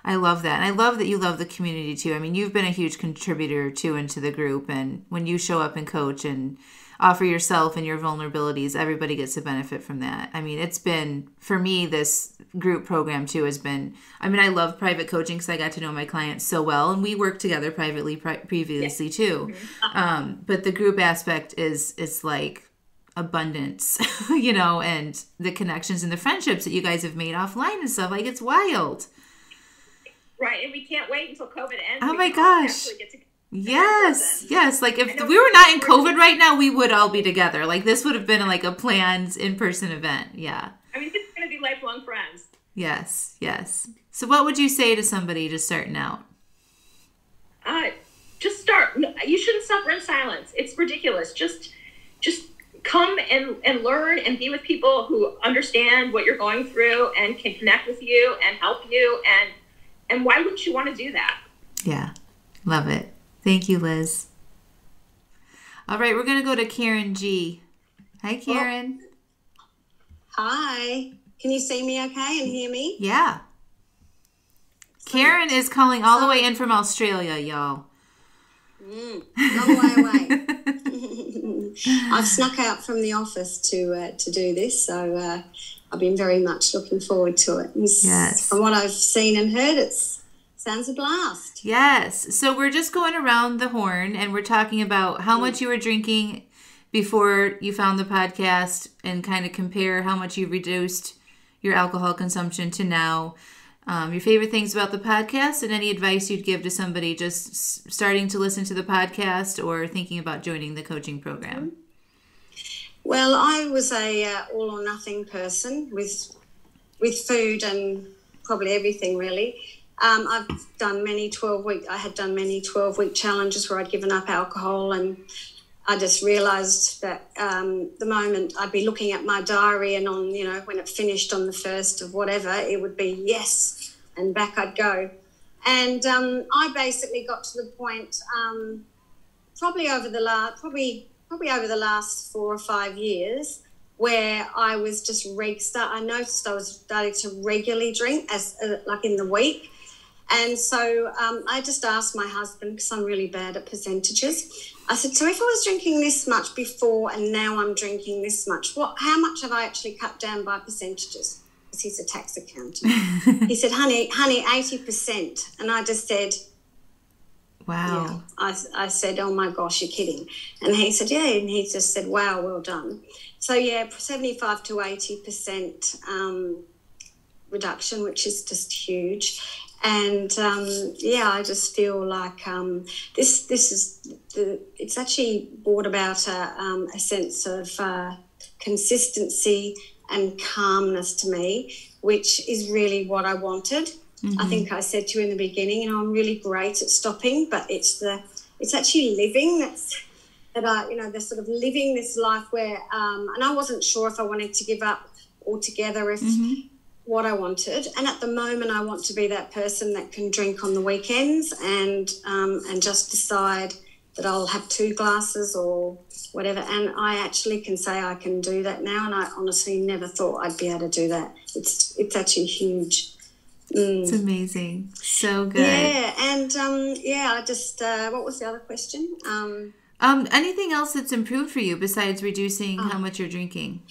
I love that. And I love that you love the community too. I mean, you've been a huge contributor too into the group. And when you show up and coach and offer yourself and your vulnerabilities, everybody gets a benefit from that. I mean, it's been, for me, this group program too has been, I love private coaching because I got to know my clients so well, and we worked together privately previously too. But the group aspect is like abundance, and the connections and the friendships that you guys have made offline and stuff, like it's wild. Right, and we can't wait until COVID ends. Oh my gosh. Yes. Like if we were not in COVID right now, we would all be together. Like this would have been like a planned in-person event. Yeah. It's going to be lifelong friends. Yes. So what would you say to somebody just starting out? Just start. You shouldn't suffer in silence. It's ridiculous. Just come and learn and be with people who understand what you're going through and can connect with you and help you. And why wouldn't you want to do that? Yeah. Love it. Thank you, Liz. All right, we're going to go to Karen G. Hi, Karen. Hi. Can you see me okay and hear me? Yeah. Karen is calling all the way in from Australia, y'all. Long way away. I've snuck out from the office to do this, so I've been very much looking forward to it. Yes. From what I've seen and heard, sounds a blast. Yes. So we're just going around the horn and we're talking about how much you were drinking before you found the podcast and kind of compare how much you've reduced your alcohol consumption to now. Your favorite things about the podcast and any advice you'd give to somebody just starting to listen to the podcast or thinking about joining the coaching program. Well, I was a all or nothing person with food and probably everything really. I've done many 12-week challenges where I'd given up alcohol, and I just realised that the moment I'd be looking at my diary and on, when it finished on the 1st of whatever, it would be yes, and back I'd go. And I basically got to the point probably over the last 4 or 5 years where I was just I noticed I was starting to regularly drink like in the week. And so I just asked my husband, because I'm really bad at percentages, I said, so if I was drinking this much before and now I'm drinking this much, how much have I actually cut down by percentages? Because he's a tax accountant. He said, honey, 80%. And I just said, wow. Yeah. I said, oh my gosh, you're kidding. And he said, yeah. And he just said, wow, well done. So, yeah, 75 to 80% reduction, which is just huge. And, I just feel like it's actually brought about a sense of consistency and calmness to me, which is really what I wanted. Mm-hmm. I think I said to you in the beginning, I'm really great at stopping, but it's actually living they're sort of living this life where, and I wasn't sure if I wanted to give up altogether, if what I wanted. And at the moment, I want to be that person that can drink on the weekends and just decide that I'll have 2 glasses or whatever. And I actually can say I can do that now. And I honestly never thought I'd be able to do that. It's actually huge. It's amazing. So good. Yeah. And I just, what was the other question? Anything else that's improved for you besides reducing how much you're drinking?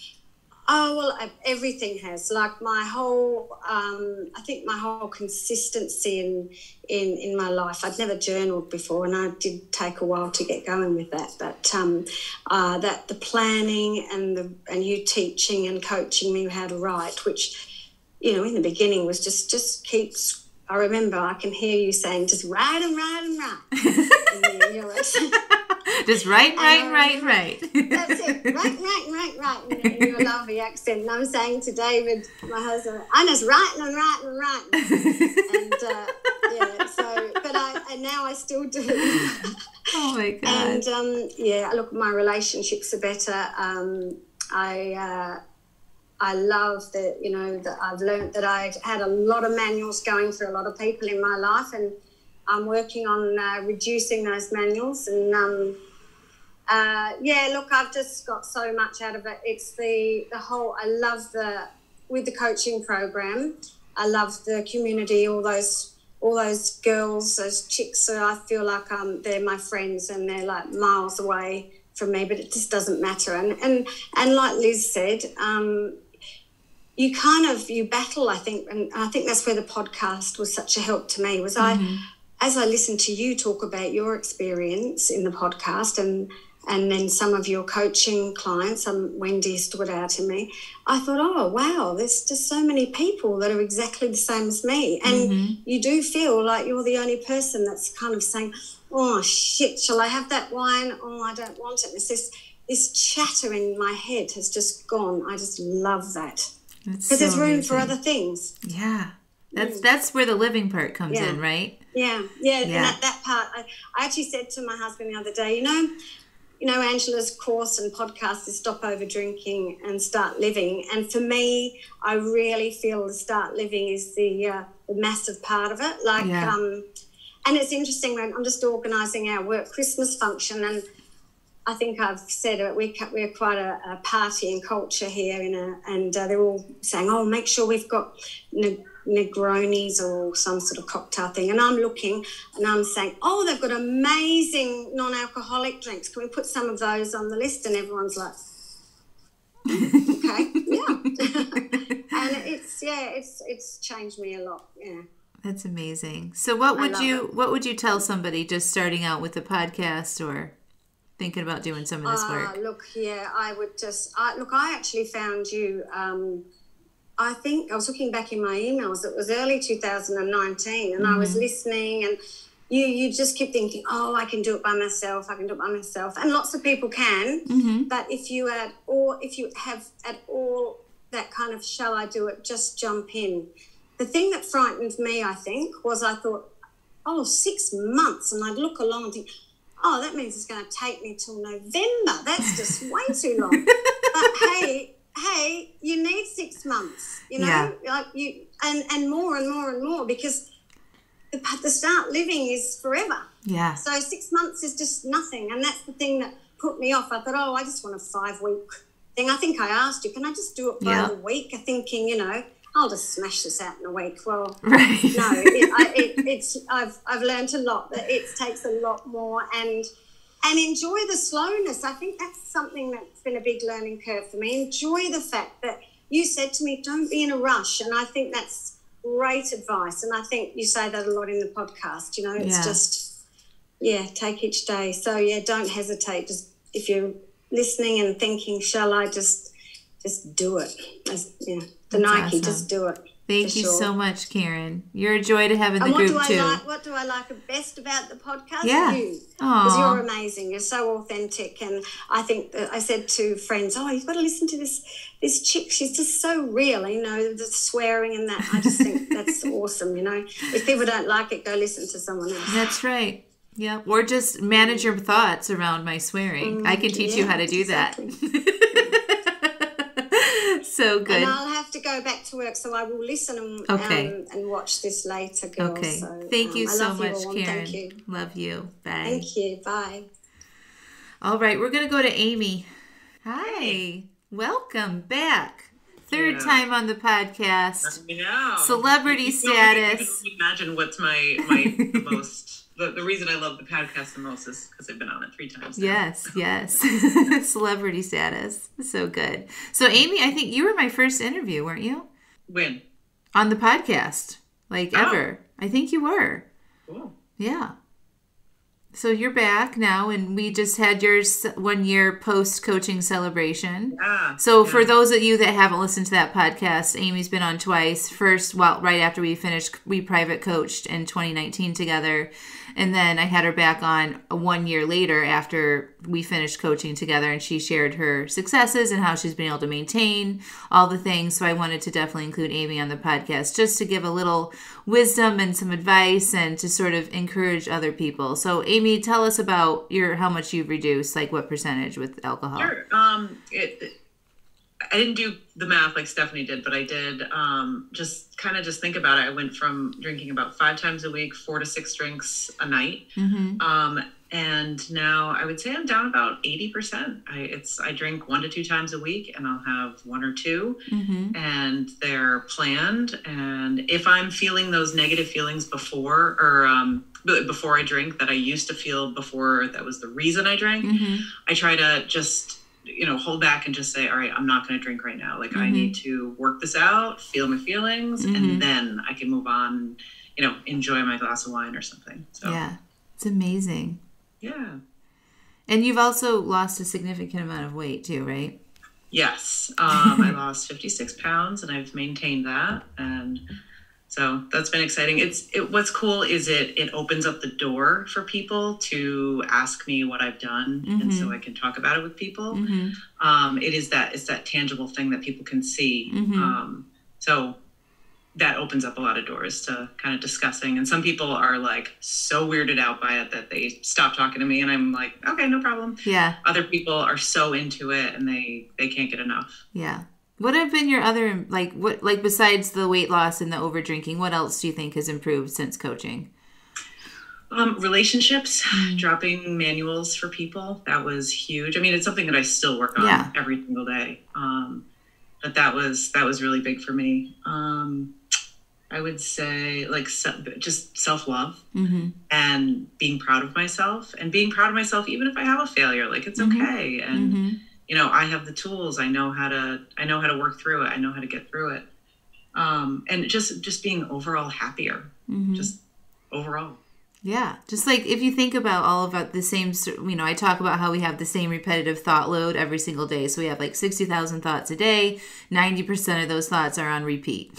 Oh, well, everything has. Like my whole, I think my whole consistency in my life. I'd never journaled before, and I did take a while to get going with that. But that the planning and you teaching and coaching me how to write, which, in the beginning was just keeps. I remember I can hear you saying, just write and write and write. Just write. That's it. Write. In your lovely accent. And I'm saying to David, my husband, I'm just writing. And and now I still do. Oh my God. And look, my relationships are better. I love that, that I've learned that I've had a lot of manuals going for a lot of people in my life, and I'm working on reducing those manuals. And, look, I've just got so much out of it. It's the whole, I love with the coaching program, I love the community, all those girls, those chicks. So I feel like they're my friends and they're like miles away from me, but it just doesn't matter. And like Liz said, you battle, I think, and I think that's where the podcast was such a help to me, was as I listened to you talk about your experience in the podcast and then some of your coaching clients, Wendy stood out to me, I thought, oh, wow, there's just so many people that are exactly the same as me. And you do feel like you're the only person that's kind of saying, oh, shit, shall I have that wine? Oh, I don't want it. It's this chatter in my head has just gone. I just love that. Because there's room for other things. Yeah. That's where the living part comes in, right? Yeah. And that part, I actually said to my husband the other day, Angela's course and podcast is Stop Over Drinking and Start Living. And for me, I really feel the Start Living is the massive part of it. And it's interesting when I'm just organising our work Christmas function, and I think I've said it, we're quite a partying culture here, and they're all saying, oh, make sure we've got Negronis or some sort of cocktail thing. And I'm looking and I'm saying, oh, they've got amazing non-alcoholic drinks. Can we put some of those on the list? And everyone's like, okay, yeah. And it's changed me a lot, yeah. That's amazing. So what would you tell somebody just starting out with a podcast or thinking about doing some of this work? I would just, I actually found you, I think I was looking back in my emails, it was early 2019, and I was listening, and you just keep thinking, oh, I can do it by myself, and lots of people can, but if you have at all that kind of, shall I do it, just jump in. The thing that frightened me, I think, was I thought, 6 months, and I'd look along and think, oh, that means it's going to take me till November. That's just way too long. But hey, you need 6 months, and more and more and more, because the Start Living is forever. Yeah. So 6 months is just nothing, and that's the thing that put me off. I thought, I just want a 5-week thing. I think I asked you, can I just do it by the week? Thinking, I'll just smash this out in a week. Well, Right. no, I've learned a lot, that it takes a lot more, and enjoy the slowness. I think that's something that's been a big learning curve for me. Enjoy the fact that you said to me, don't be in a rush. And I think that's great advice. And I think you say that a lot in the podcast, you know, it's just, take each day. So, don't hesitate. Just if you're listening and thinking, shall I just do it? The Nike, awesome. just do it. Thank you so much, Karen. You're a joy to have in the and group, too. What do I like best about the podcast? Yeah. You. Aw. Because you're amazing. You're so authentic. And I think that I said to friends, you've got to listen to this chick. She's just so real, you know, the swearing and that. I just think that's awesome, you know. If people don't like it, go listen to someone else. That's right. Yeah. Or just manage your thoughts around my swearing. I can teach you how to do that. So good. And I'll have to go back to work, so I will listen and watch this later, girls. Okay. So, Thank you so much, all, Karen. thank you. Love you. Bye. Thank you. Bye. All right. We're going to go to Amy. Hi. Welcome back. Third time on the podcast. I know. Celebrity status. You can imagine what's my the most. The reason I love the podcast the most is because I've been on it 3 times now. Yes. Celebrity status. So good. So, Amy, I think you were my first interview, weren't you? When? On the podcast. Ever. I think you were. Cool. Yeah. So you're back now, and we just had your 1-year post-coaching celebration. Yeah. So for those of you that haven't listened to that podcast, Amy's been on twice. First, right after we finished, we private coached in 2019 together. And then I had her back on 1 year later after we finished coaching together, and she shared her successes and how she's been able to maintain all the things. So I wanted to definitely include Amy on the podcast just to give a little wisdom and some advice and to sort of encourage other people. So Amy, tell us about how much you've reduced, what percentage with alcohol? Sure. I didn't do the math like Stephanie did, but I did just think about it. I went from drinking about 5 times a week, 4 to 6 drinks a night. Mm-hmm. And now I would say I'm down about 80%. I drink 1 to 2 times a week, and I'll have 1 or 2, mm-hmm. and they're planned. And if I'm feeling those negative feelings before I drink that I used to feel before that was the reason I drank, mm-hmm. I try to just hold back and just say, all right, I'm not going to drink right now. Mm-hmm. I need to work this out, feel my feelings, mm-hmm. and then I can move on, enjoy my glass of wine or something. So yeah, it's amazing. Yeah. And you've also lost a significant amount of weight too, right? Yes. I lost 56 pounds and I've maintained that. And so that's been exciting. What's cool is it opens up the door for people to ask me what I've done, mm-hmm. and so I can talk about it with people. Mm-hmm. It's that tangible thing that people can see. Mm-hmm. So that opens up a lot of doors to kind of discussing. And some people are so weirded out by it that they stop talking to me, and I'm like, okay, no problem. Yeah. Other people are so into it and they can't get enough. Yeah. What have been your other, besides the weight loss and the over drinking, what else do you think has improved since coaching? Relationships, dropping manuals for people. That was huge. I mean, it's something that I still work on every single day. But that was really big for me. I would say just self-love, mm-hmm. and being proud of myself, even if I have a failure, it's mm-hmm. okay. And, mm-hmm. I have the tools. I know how to work through it. I know how to get through it. And just being overall happier, mm-hmm. just overall. Yeah. Just if you think about all of the same, I talk about how we have the same repetitive thought load every single day. So we have 60,000 thoughts a day. 90% of those thoughts are on repeat.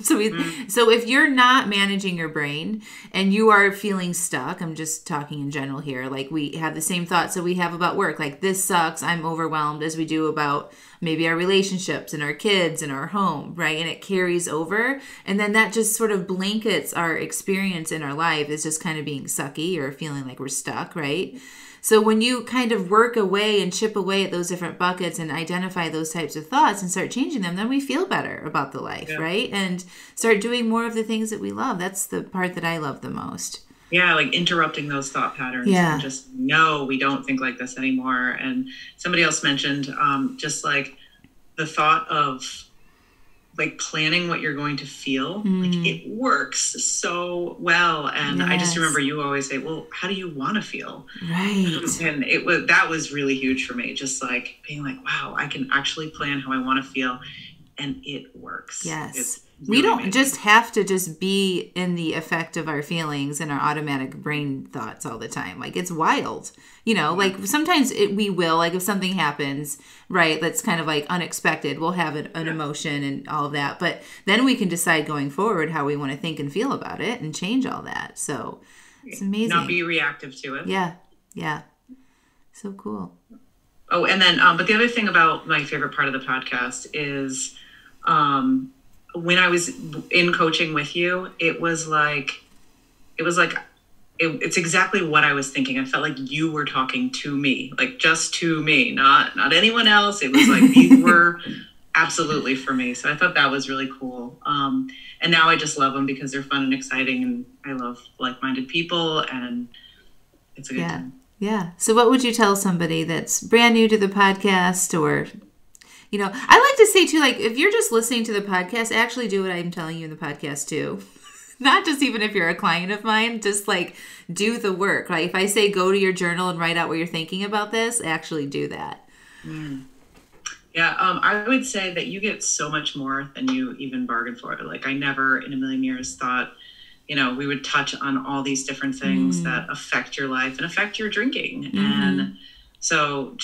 So if you're not managing your brain and you are feeling stuck, I'm just talking in general here, we have the same thoughts that we have about work, this sucks, I'm overwhelmed, as we do about maybe our relationships and our kids and our home, right? And it carries over. And then that just sort of blankets our experience in our life as just kind of being sucky or feeling like we're stuck, right? So when you kind of work away and chip away at those different buckets and identify those types of thoughts and start changing them, then we feel better about the life, right? And start doing more of the things that we love. That's the part that I love the most. Yeah, interrupting those thought patterns. Yeah. And just, no, we don't think like this anymore. And somebody else mentioned just the thought of like planning what you're going to feel, like it works so well. And I just remember you always say, well, how do you want to feel? Right. And that was really huge for me. Just like being like, wow, I can actually plan how I want to feel. And it works. Yes. It's we really don't amazing. just have to just be in the effect of our feelings and our automatic brain thoughts all the time. Like, it's wild, like sometimes we will, like if something happens, right, that's kind of like unexpected, we'll have an emotion and all of that. But then we can decide going forward how we want to think and feel about it and change all that. So it's amazing. Not be reactive to it. Yeah. Yeah. So cool. Oh, and then, but the other thing about my favorite part of the podcast is, when I was in coaching with you, it's exactly what I was thinking. I felt like you were talking to me, like just to me, not anyone else. It was like, these were absolutely for me. So I thought that was really cool. And now I just love them because they're fun and exciting, and I love like-minded people, and it's a good time. Yeah. So what would you tell somebody that's brand new to the podcast, or I like to say too, like, if you're just listening to the podcast, actually do what I'm telling you in the podcast too. Not just even if you're a client of mine, just like do the work. Like if I say go to your journal and write out what you're thinking about this, actually do that. Yeah, I would say that you get so much more than you even bargained for. Like, I never in a million years thought, we would touch on all these different things that affect your life and affect your drinking. And so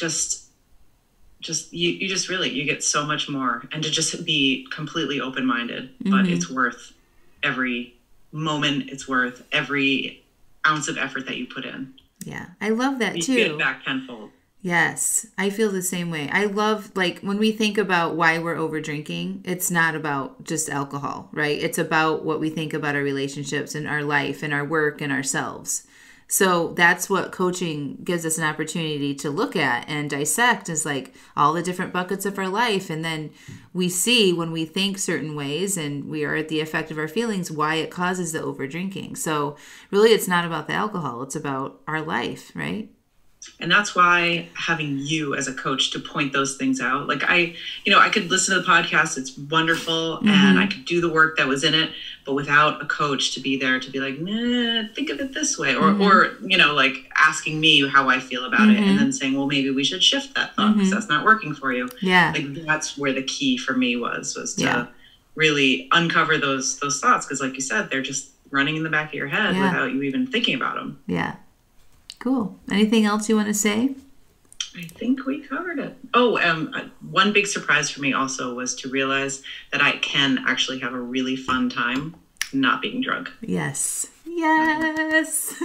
you just really, you get so much more, and to just be completely open-minded, but it's worth every moment. It's worth every ounce of effort that you put in. Yeah. I love that too. You get back tenfold. Yes. I feel the same way. I love, like, when we think about why we're over drinking, it's not about just alcohol, right? It's about what we think about our relationships and our life and our work and ourselves. So that's what coaching gives us an opportunity to look at and dissect, is like all the different buckets of our life. And then we see when we think certain ways and we are at the effect of our feelings, why it causes the over drinking. So really, it's not about the alcohol. It's about our life, right? And that's why having you as a coach to point those things out, like I could listen to the podcast, it's wonderful, and I could do the work that was in it, but without a coach to be there to be like, nah, think of it this way, or like asking me how I feel about it, and then saying, well, maybe we should shift that thought because that's not working for you. Yeah. Like, that's where the key for me was to really uncover those thoughts, because like you said, they're just running in the back of your head without you even thinking about them. Yeah. Cool. Anything else you want to say? I think we covered it. Oh, one big surprise for me also was to realize that I can actually have a really fun time not being drunk. Yes. Yes.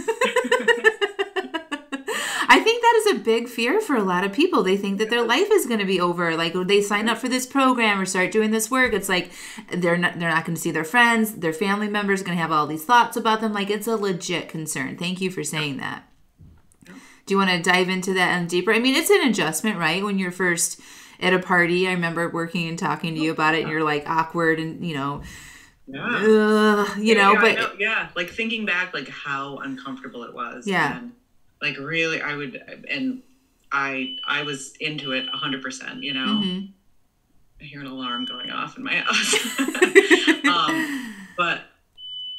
I think that is a big fear for a lot of people. They think that their life is going to be over. Like, they sign up for this program or start doing this work, it's like they're not going to see their friends, their family members are going to have all these thoughts about them. Like, it's a legit concern. Thank you for saying that. Do you want to dive into that and deeper? I mean, it's an adjustment, right? When you're first at a party, I remember working and talking to you about it, and you're like awkward and, like thinking back, like how uncomfortable it was. Yeah. And like really, I was into it 100%, I hear an alarm going off in my house. But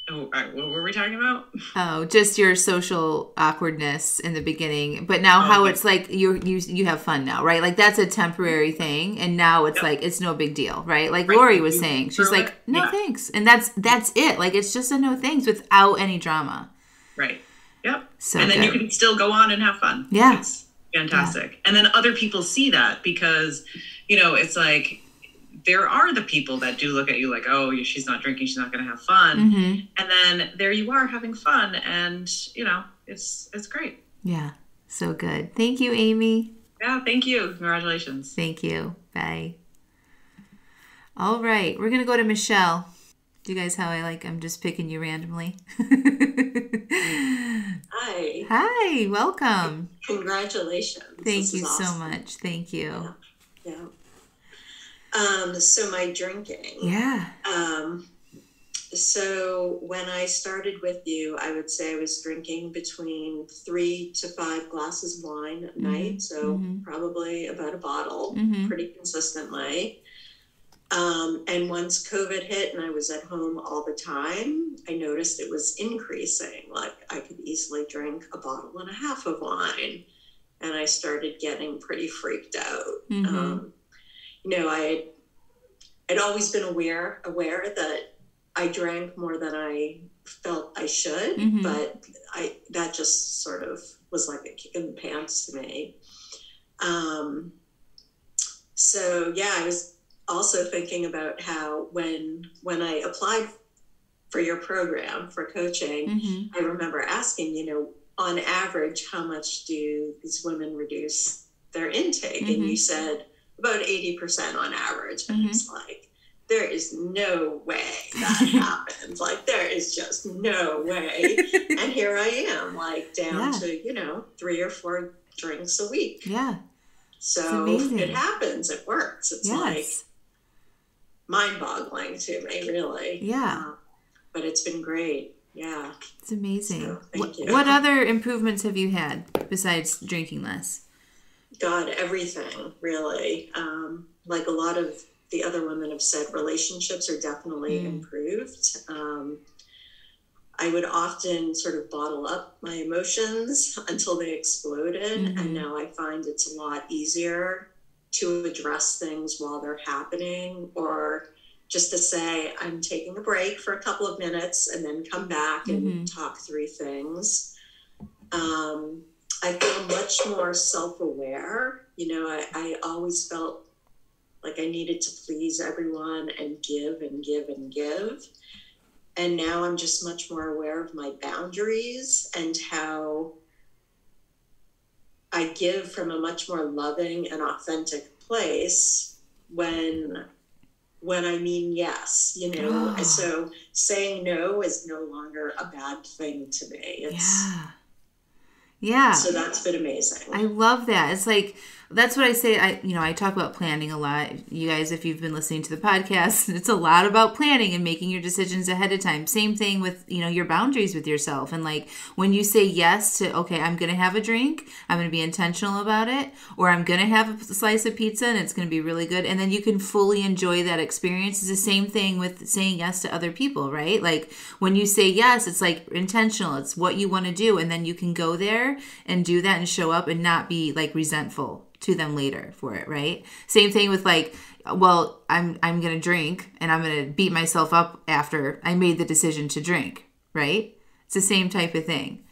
all right, what were we talking about? Oh, just your social awkwardness in the beginning, but now how it's like you have fun now, right? Like, that's a temporary thing, and now it's like it's no big deal, right? Like Lori was saying, she's like, no thanks, and that's it. Like, it's just a no thanks without any drama. Right. Yep. So and then you can still go on and have fun. Yeah. It's fantastic. Yeah. And then other people see that because, it's like, there are the people that do look at you like, oh, she's not drinking, she's not going to have fun. And then there you are having fun, and, it's great. Yeah. So good. Thank you, Amy. Yeah, thank you. Congratulations. Thank you. Bye. All right. We're going to go to Michelle. Do you guys I'm just picking you randomly. Hi. Hi. Welcome. Congratulations. Thank you so much. Thank you. Yeah. So my drinking. Yeah. So when I started with you, I would say I was drinking between 3 to 5 glasses of wine a night. So probably about a bottle pretty consistently. And once COVID hit and I was at home all the time, I noticed it was increasing. Like I could easily drink a bottle and a half of wine. And I started getting pretty freaked out. Mm-hmm. I'd always been aware that I drank more than I felt I should, mm-hmm. but that just sort of was like a kick in the pants to me. So yeah, I was also thinking about how when I applied for your program for coaching, mm-hmm. I remember asking, on average, how much do these women reduce their intake? Mm-hmm. And you said about 80% on average. And mm-hmm. it's like, there is no way that happens. Like, there is just no way. And here I am, like, down to, 3 or 4 drinks a week. Yeah. So it happens. It works. It's like mind-boggling to me, really. Yeah. But it's been great. Yeah. It's amazing. So, thank you. What other improvements have you had besides drinking less? God, everything, really. Like a lot of the other women have said, relationships are definitely improved. I would often sort of bottle up my emotions until they exploded. Mm-hmm. And now I find it's a lot easier to address things while they're happening, or just to say, I'm taking a break for a couple of minutes and then come back and mm-hmm. talk through things. I feel much more self-aware. I always felt like I needed to please everyone and give and give and give. And now I'm just much more aware of my boundaries and how I give from a much more loving and authentic place when I mean yes, So saying no is no longer a bad thing to me. Yeah. So that's been amazing. I love that. It's like, that's what I say. I talk about planning a lot. You guys, if you've been listening to the podcast, it's a lot about planning and making your decisions ahead of time. Same thing with, your boundaries with yourself. And like, when you say yes to, okay, I'm going to have a drink, I'm going to be intentional about it, or I'm going to have a slice of pizza and it's going to be really good. And then you can fully enjoy that experience. It's the same thing with saying yes to other people, right? Like when you say yes, it's like intentional. It's what you want to do. And then you can go there and do that and show up and not be like resentful to them later for it, right? Same thing with like, well, I'm going to drink and I'm going to beat myself up after I made the decision to drink, right? It's the same type of thing.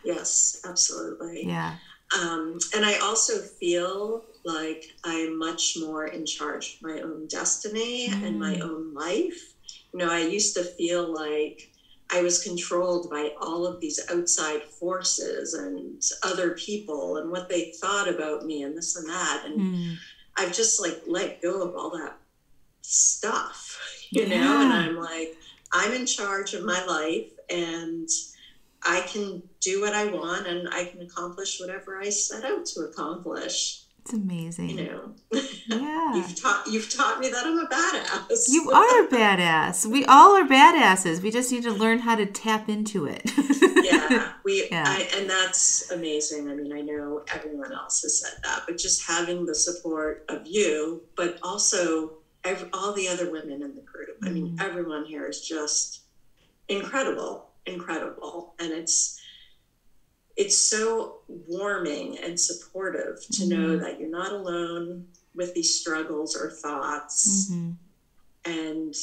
Yes, absolutely. Yeah. And I also feel like I'm much more in charge of my own destiny and my own life. I used to feel like I was controlled by all of these outside forces and other people and what they thought about me and this and that. And I've just like let go of all that stuff, and I'm like, I'm in charge of my life and I can do what I want and I can accomplish whatever I set out to accomplish. It's amazing. Yeah. You've taught me that I'm a badass. You are a badass. We all are badasses. We just need to learn how to tap into it. And that's amazing. I mean, I know everyone else has said that, but just having the support of you, but also all the other women in the group. I mean, everyone here is just incredible. And it's so warming and supportive to know that you're not alone with these struggles or thoughts. And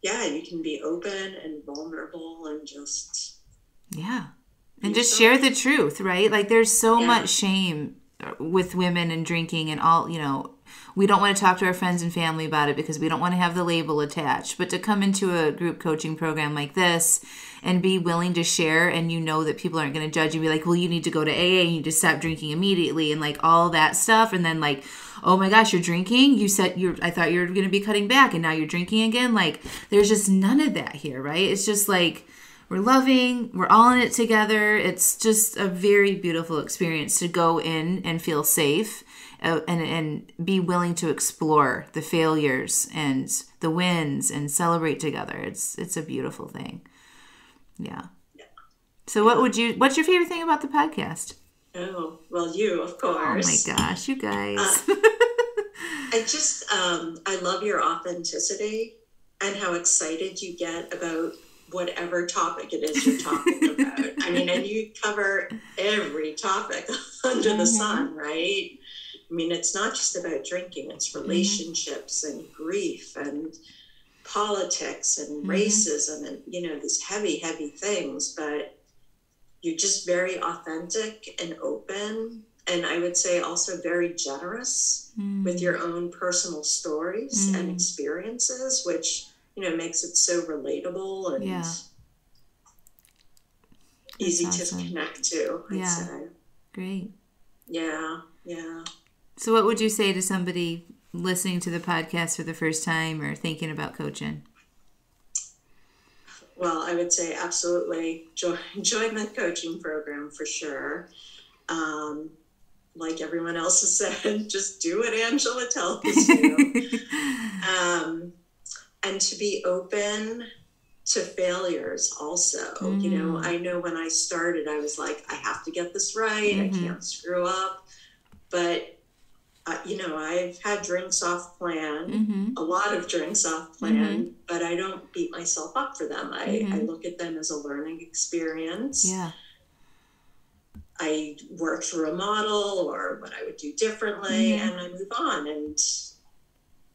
you can be open and vulnerable and just and just share the truth, right? Like there's so much shame with women and drinking and all, we don't want to talk to our friends and family about it because we don't want to have the label attached. But to come into a group coaching program like this and be willing to share, and that people aren't going to judge you, be like, well, you need to go to AA, you need to stop drinking immediately, and like all that stuff. And then like, oh my gosh, you're drinking? I thought you were going to be cutting back and now you're drinking again. Like there's just none of that here, right? It's just like, we're loving, we're all in it together. It's just a very beautiful experience to go in and feel safe. And be willing to explore the failures and the wins and celebrate together. It's a beautiful thing. Yeah. So what's your favorite thing about the podcast? Oh, well, you, of course. Oh my gosh, you guys. I love your authenticity and how excited you get about whatever topic it is you're talking about. I mean, and you cover every topic under the sun, right? I mean, it's not just about drinking, it's relationships and grief and politics and racism and, you know, these heavy, heavy things, but you're just very authentic and open. And I would say also very generous with your own personal stories and experiences, which, you know, makes it so relatable and easy to connect to, I'd say. Great. Yeah. So what would you say to somebody listening to the podcast for the first time or thinking about coaching? Well, I would say absolutely join the coaching program for sure. Like everyone else has said, just do what Angela tells you. And to be open to failures also. You know, I know when I started, I was like, I have to get this right. I can't screw up. But, you know, I've had drinks off plan, a lot of drinks off plan, but I don't beat myself up for them. I look at them as a learning experience. Yeah. I work through a model or what I would do differently and I move on, and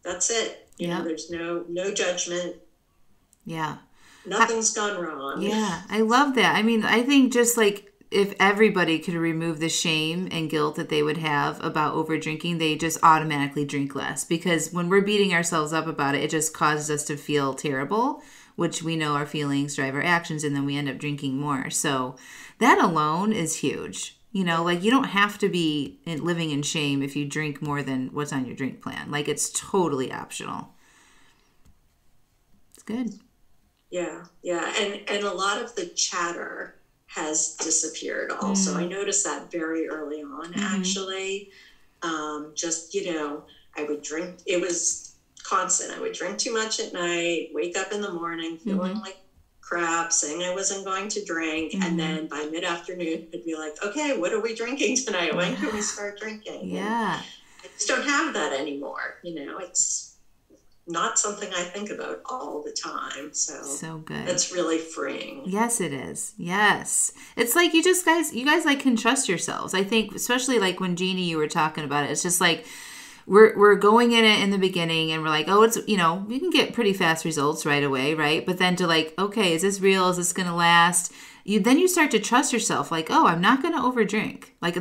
that's it. You know, there's no judgment. Yeah. Nothing's gone wrong. Yeah. I love that. I mean, I think just like if everybody could remove the shame and guilt that they would have about over drinking, they just automatically drink less, because when we're beating ourselves up about it, it just causes us to feel terrible, which we know our feelings drive our actions, and then we end up drinking more. So that alone is huge. You know, like you don't have to be living in shame if you drink more than what's on your drink plan. Like it's totally optional. It's good. Yeah. And a lot of the chatter has disappeared also. I noticed that very early on, actually. Just, you know, I would drink. It was constant. I would drink too much at night, wake up in the morning feeling like crap, saying I wasn't going to drink. And then by mid-afternoon, I'd be like, okay, what are we drinking tonight? When can we start drinking? Yeah. And I just don't have that anymore. You know, it's not something I think about all the time. So good. That's really freeing. Yes, it is. Yes. It's like you guys like can trust yourselves. I think, especially like when Jeannie, you were talking about it, it's just like, we're going in it in the beginning and we're like, oh, it's, you know, we can get pretty fast results right away, right? But then to like, okay, is this real? Is this going to last? Then you start to trust yourself, like, oh, I'm not going to overdrink. Like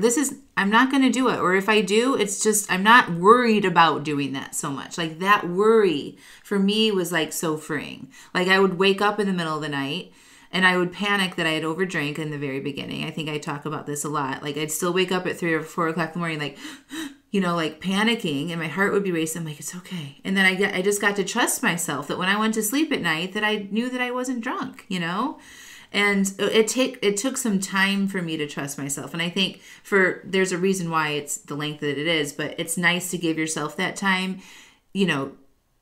I'm not going to do it. Or if I do, it's just, I'm not worried about doing that so much. Like that worry for me was like so freeing. Like I would wake up in the middle of the night and I would panic that I had overdrank in the very beginning. I think I talk about this a lot. Like I'd still wake up at 3 or 4 o'clock in the morning, like, you know, like panicking, and my heart would be racing. I'm like, it's okay. And then I just got to trust myself that when I went to sleep at night that I knew that I wasn't drunk, you know? And it took some time for me to trust myself. And I think there's a reason why it's the length that it is, but it's nice to give yourself that time, you know,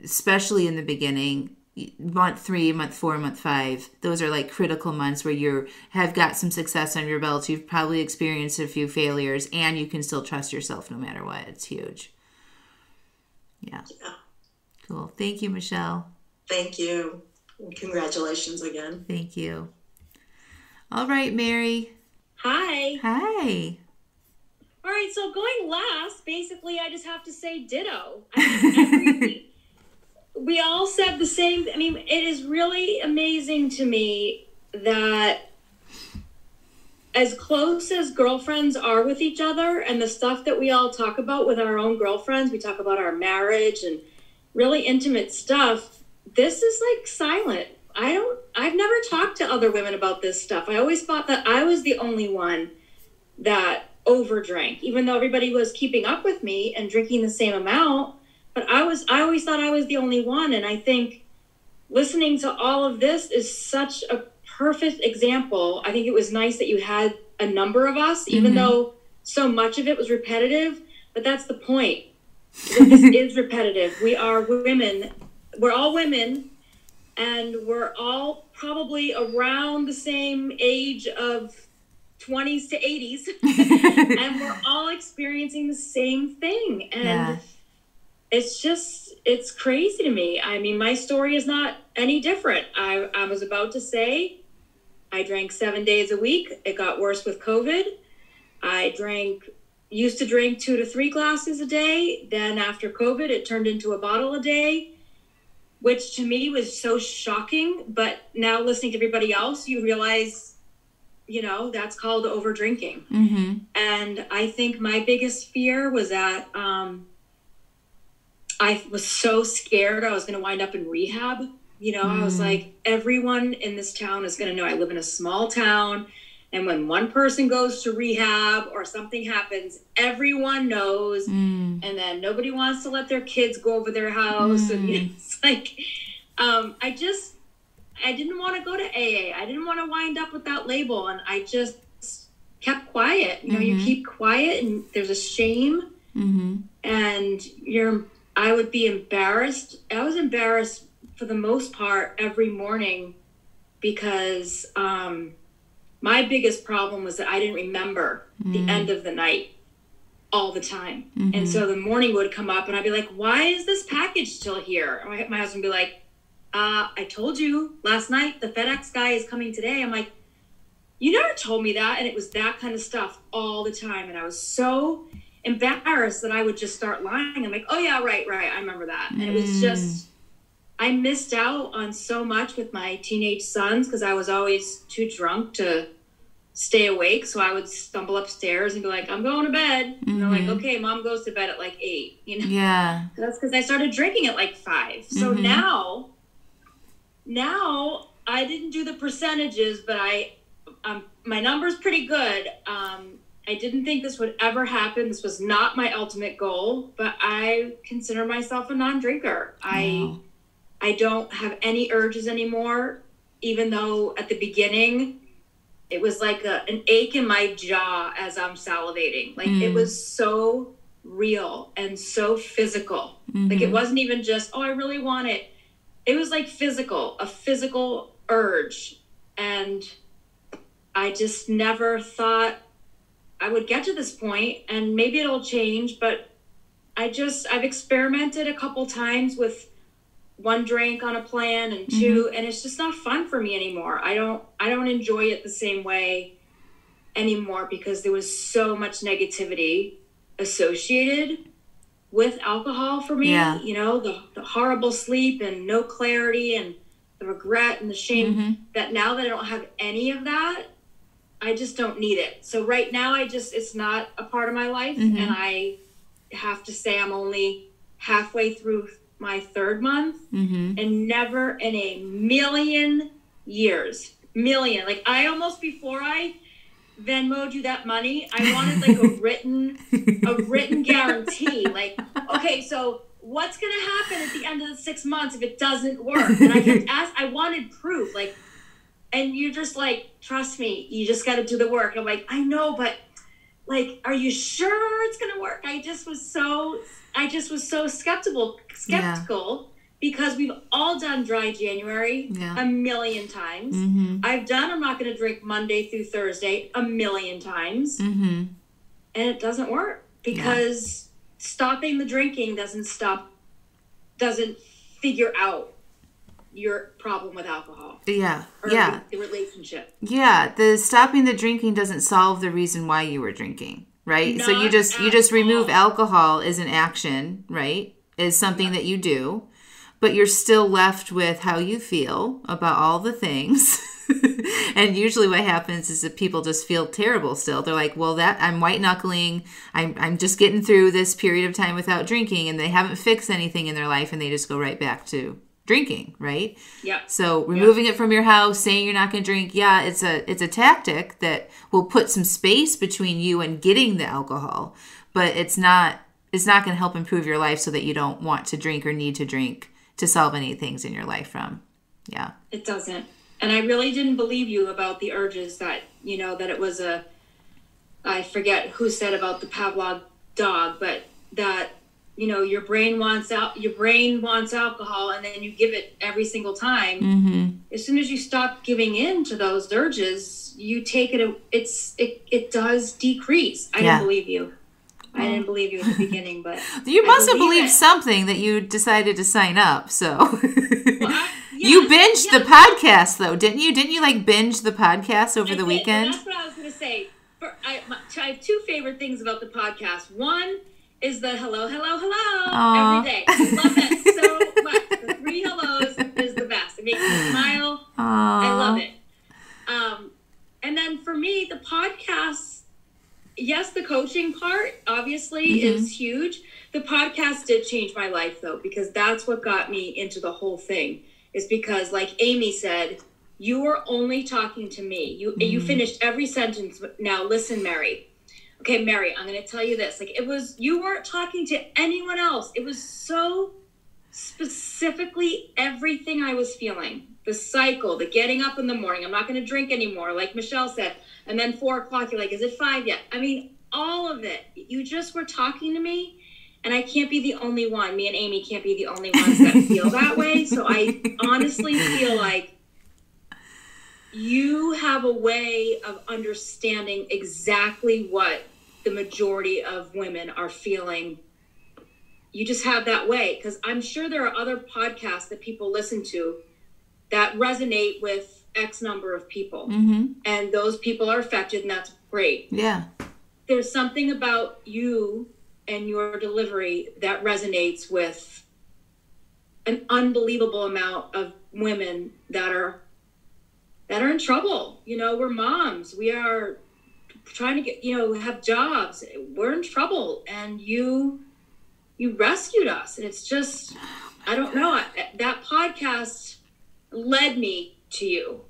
especially in the beginning. Month 3, month 4, month 5, those are like critical months where you have got some success on your belt. You've probably experienced a few failures and you can still trust yourself no matter what. It's huge. Yeah. Cool. Thank you, Michelle. Thank you. Congratulations again. Thank you. All right, Mary. Hi. Hi. All right, so going last, basically I just have to say ditto. I mean, we all said the same. I mean, it is really amazing to me that as close as girlfriends are with each other and the stuff that we all talk about with our own girlfriends, we talk about our marriage and really intimate stuff. This is like silent. I've never talked to other women about this stuff. I always thought that I was the only one that overdrank, even though everybody was keeping up with me and drinking the same amount. But I always thought I was the only one. And I think listening to all of this is such a perfect example. I think it was nice that you had a number of us, even though so much of it was repetitive. But that's the point. This is repetitive. We are women. We're all women. And we're all probably around the same age of 20s to 80s. And we're all experiencing the same thing. And it's crazy to me. I mean, my story is not any different. I was about to say, I drank 7 days a week. It got worse with COVID. Used to drink 2 to 3 glasses a day. Then after COVID, it turned into a bottle a day, which to me was so shocking. But now listening to everybody else, you realize, that's called over drinking. Mm-hmm. And I think my biggest fear was that I was so scared I was going to wind up in rehab. I was like, everyone in this town is going to know I live in a small town. And when one person goes to rehab or something happens, everyone knows. And then nobody wants to let their kids go over their house. And it's like, I didn't want to go to AA. I didn't want to wind up with that label. And I just kept quiet. You keep quiet and there's a shame. And I would be embarrassed. I was embarrassed for the most part every morning because my biggest problem was that I didn't remember the end of the night all the time. And so the morning would come up and I'd be like, why is this package still here? And my husband would be like, I told you last night the FedEx guy is coming today. I'm like, you never told me that. And it was that kind of stuff all the time. And I was so embarrassed that I would just start lying. I'm like, oh yeah, right. I remember that. And it was just, I missed out on so much with my teenage sons because I was always too drunk to stay awake. So I would stumble upstairs and be like, I'm going to bed. And they're like, okay, mom goes to bed at like 8, Yeah. That's because I started drinking at like 5. So now I didn't do the percentages, but my number's pretty good. I didn't think this would ever happen. This was not my ultimate goal, but I consider myself a non-drinker. Wow. I don't have any urges anymore, even though at the beginning it was like an ache in my jaw as I'm salivating. Like it was so real and so physical. Like it wasn't even just, oh, I really want it. It was like a physical urge. And I just never thought I would get to this point, and maybe it'll change, but I've experimented a couple times with 1 drink on a plan and 2, and it's just not fun for me anymore. I don't enjoy it the same way anymore because there was so much negativity associated with alcohol for me. Yeah. The horrible sleep and no clarity and the regret and the shame that now that I don't have any of that, I just don't need it. So right now it's not a part of my life. And I have to say I'm only halfway through my 3rd month and never in a million years, like I almost, before I Venmo'd you that money, I wanted like a written guarantee. Like, okay, so what's going to happen at the end of the 6 months if it doesn't work? And I kept asking, I wanted proof, like, and you're just like, trust me, you just got to do the work. And I'm like, I know, but like, are you sure it's going to work? I just was so skeptical because we've all done dry January a million times. I've done, I'm not going to drink Monday through Thursday a million times. And it doesn't work because stopping the drinking doesn't figure out your problem with alcohol. Or the relationship. The stopping the drinking doesn't solve the reason why you were drinking, right? So you just remove alcohol as an action, right? As something that you do, but you're still left with how you feel about all the things. And usually what happens is that people just feel terrible still. They're like, well, I'm white knuckling. I'm just getting through this period of time without drinking, and they haven't fixed anything in their life, and they just go right back to drinking, right? Yeah. So removing it from your house, saying you're not going to drink, it's a tactic that will put some space between you and getting the alcohol, but it's not going to help improve your life so that you don't want to drink or need to drink to solve any things in your life from. Yeah. It doesn't. And I really didn't believe you about the urges that it was I forget who said about the Pavlov dog, but that your brain wants alcohol, and then you give it every single time. As soon as you stop giving in to those urges, you take it. It does decrease. I didn't believe you. I didn't believe you at the beginning, but you must have believed it. something that you decided to sign up. So Well, you binged the podcast, though, didn't you? Didn't you like binge the podcast over the weekend? That's what I was going to say. I have two favorite things about the podcast. One is the hello, hello, hello every day. I love that so much. The 3 hellos is the best. It makes me smile. I love it. And then for me, the podcast, yes, the coaching part obviously is huge. The podcast did change my life, though, because that's what got me into the whole thing. Is because, like Amy said, you were only talking to me. You finished every sentence. Now listen, Mary. Okay, Mary, I'm going to tell you this. Like, you weren't talking to anyone else. It was so specifically everything I was feeling. The cycle, the getting up in the morning. I'm not going to drink anymore, like Michelle said. And then 4 o'clock, you're like, is it 5 yet? I mean, all of it. You just were talking to me. And I can't be the only one. Me and Amy can't be the only ones that feel that way. So I honestly feel like you have a way of understanding exactly what the majority of women are feeling. You just have that way. Because I'm sure there are other podcasts that people listen to that resonate with X number of people. And those people are affected, and that's great. Yeah. There's something about you and your delivery that resonates with an unbelievable amount of women that are in trouble. You know, we're moms. We are trying to get, have jobs. We're in trouble. And you rescued us. And it's just, I don't know. That podcast led me to you.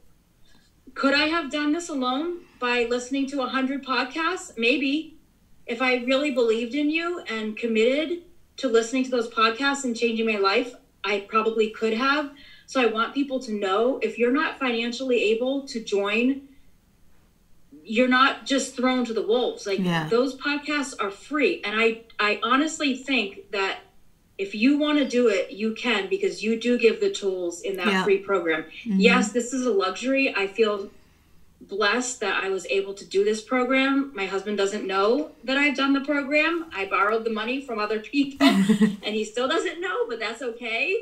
Could I have done this alone by listening to 100 podcasts? Maybe. If I really believed in you and committed to listening to those podcasts and changing my life, I probably could have. So I want people to know, if you're not financially able to join, you're not just thrown to the wolves. Like, those podcasts are free. And I honestly think that if you want to do it, you can, because you do give the tools in that free program. Yes, this is a luxury. I feel blessed that I was able to do this program. My husband doesn't know that I've done the program. I borrowed the money from other people and he still doesn't know, but that's okay.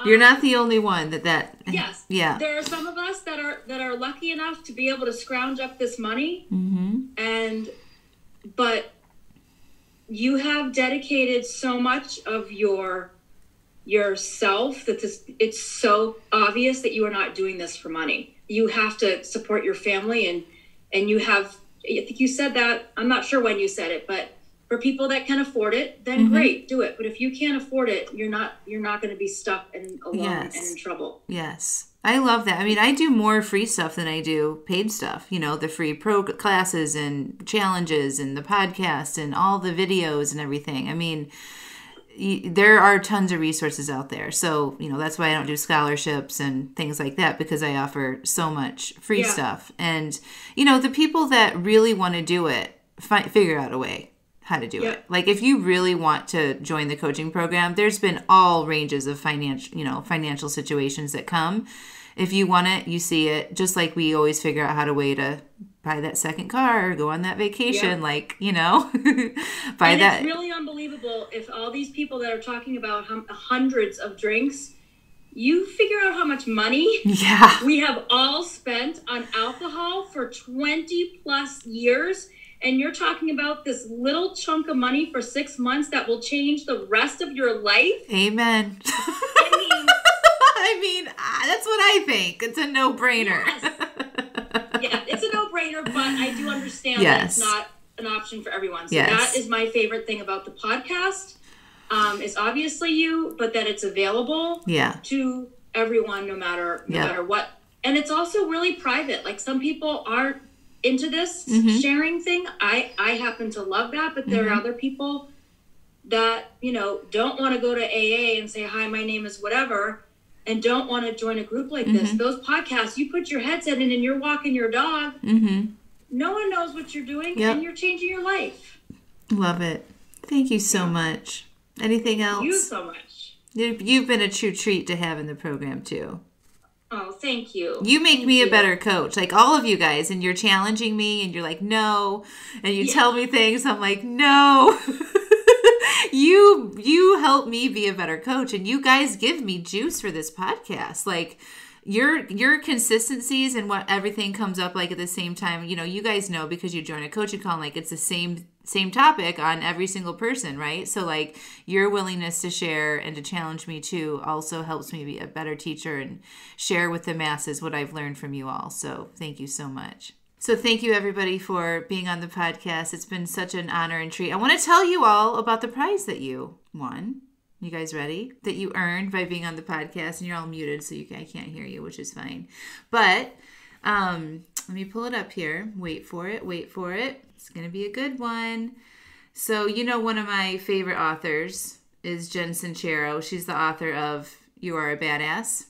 You're not the only one that yes. Yeah. There are some of us that are lucky enough to be able to scrounge up this money. But you have dedicated so much of yourself that it's so obvious that you are not doing this for money. You have to support your family, and you have, I think you said that, I'm not sure when you said it, but for people that can afford it, then great, do it. But if you can't afford it, you're not going to be stuck and alone and in trouble. Yes. I love that. I mean, I do more free stuff than I do paid stuff, the free pro classes and challenges and the podcast and all the videos and everything. I mean, there are tons of resources out there. So, that's why I don't do scholarships and things like that, because I offer so much free stuff. And, the people that really want to do it, figure out a way how to do it. Like, if you really want to join the coaching program, there's been all ranges of financial situations that come. If you want it, you see it. Just like we always figure out how to buy that second car, or go on that vacation, buy and that. It's really unbelievable if all these people that are talking about hundreds of drinks, you figure out how much money we have all spent on alcohol for 20 plus years. And you're talking about this little chunk of money for 6 months that will change the rest of your life. Amen. I mean, that's what I think. It's a no-brainer. Yes. It's a no-brainer, but I do understand that it's not an option for everyone. So that is my favorite thing about the podcast, is obviously you, but that it's available to everyone, no matter what. And it's also really private. Like, some people aren't into this sharing thing. I happen to love that, but there are other people that, don't want to go to AA and say, hi, my name is whatever, and don't want to join a group like this. Those podcasts, you put your headset in and you're walking your dog. No one knows what you're doing, and you're changing your life. Love it. Thank you so much. Anything else? You so much. You've been a true treat to have in the program too. Oh, thank you. You make me a better coach, like all of you guys, and you're challenging me, and you're like, no, and you tell me things, I'm like, no. You help me be a better coach, and you guys give me juice for this podcast. Like your consistencies and what everything comes up like at the same time, you know, you guys know because you join a coaching call, like it's the same topic on every single person, right? So like your willingness to share and to challenge me too also helps me be a better teacher and share with the masses what I've learned from you all. So thank you so much. So thank you everybody for being on the podcast. It's been such an honor and treat. I want to tell you all about the prize that you won. You guys ready? That you earned by being on the podcast, and you're all muted so I can't hear you, which is fine. But let me pull it up here. Wait for it. It's going to be a good one. So, you know, one of my favorite authors is Jen Sincero. She's the author of You Are a Badass.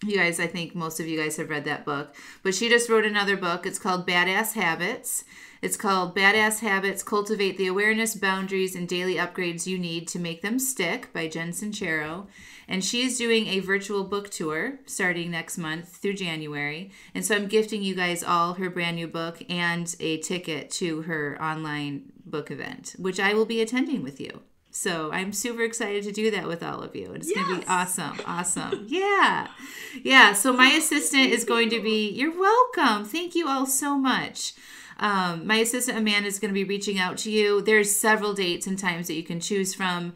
You guys, I think most of you guys have read that book. But she just wrote another book. It's called Badass Habits. It's called Badass Habits, Cultivate the Awareness, Boundaries, and Daily Upgrades You Need to Make Them Stick by Jen Sincero. And she is doing a virtual book tour starting next month through January. And so I'm gifting you guys all her brand new book and a ticket to her online book event, which I will be attending with you. So I'm super excited to do that with all of you. It's going to be awesome. Awesome. Yeah. Yeah. So my assistant is going to be, you're welcome. Thank you all so much. My assistant Amanda is going to be reaching out to you. There's several dates and times that you can choose from.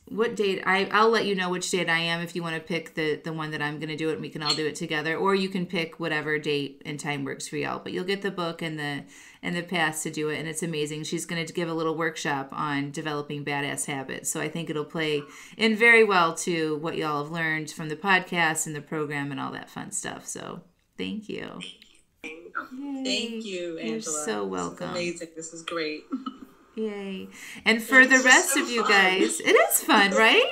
What date? I'll let you know which date I am if you want to pick the one that I'm going to do it, and we can all do it together. Or you can pick whatever date and time works for y'all. But you'll get the book and the pass to do it, and it's amazing. She's going to give a little workshop on developing badass habits. So I think it'll play in very well to what y'all have learned from the podcast and the program and all that fun stuff. So thank you. Yay. Thank you, Angela. You're so welcome. This is amazing. This is great. Yay. And for the rest of you guys, it is fun, right?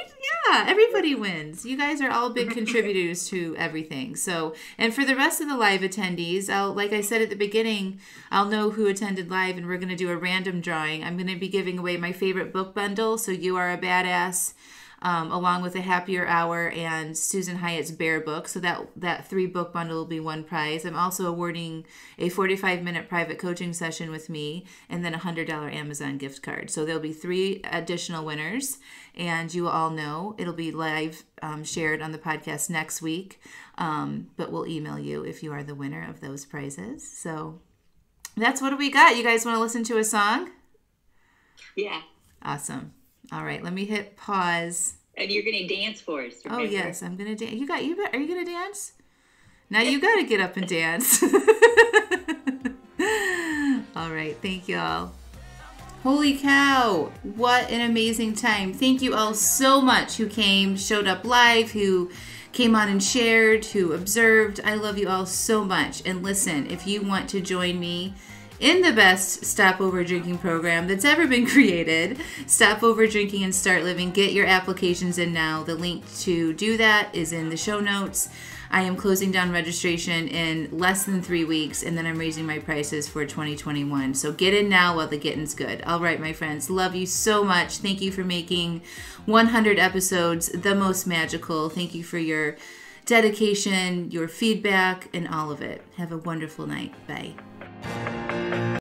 Yeah, everybody wins. You guys are all big contributors to everything. So, and for the rest of the live attendees, like I said at the beginning, I'll know who attended live, and we're going to do a random drawing. I'm going to be giving away my favorite book bundle, So You Are a Badass, along with A Happier Hour and Susan Hyatt's Bear book. So that 3-book bundle will be one prize. I'm also awarding a 45-minute private coaching session with me, and then a $100 Amazon gift card. So there'll be 3 additional winners, and you will all know it'll be live shared on the podcast next week. But we'll email you if you are the winner of those prizes. So that's what we got. You guys want to listen to a song? Yeah. Awesome. All right, let me hit pause. And you're going to dance for us. Remember? Oh yes, I'm going to dance. Are you going to dance? Now you got to get up and dance. All right, thank y'all. Holy cow, what an amazing time. Thank you all so much who came, showed up live, who came on and shared, who observed. I love you all so much. And listen, if you want to join me in the best Stop Over Drinking program that's ever been created, Stop Over Drinking and Start Living, get your applications in now. The link to do that is in the show notes. I am closing down registration in less than 3 weeks, and then I'm raising my prices for 2021. So get in now while the getting's good. All right, my friends, love you so much. Thank you for making 100 episodes the most magical. Thank you for your dedication, your feedback, and all of it. Have a wonderful night. Bye.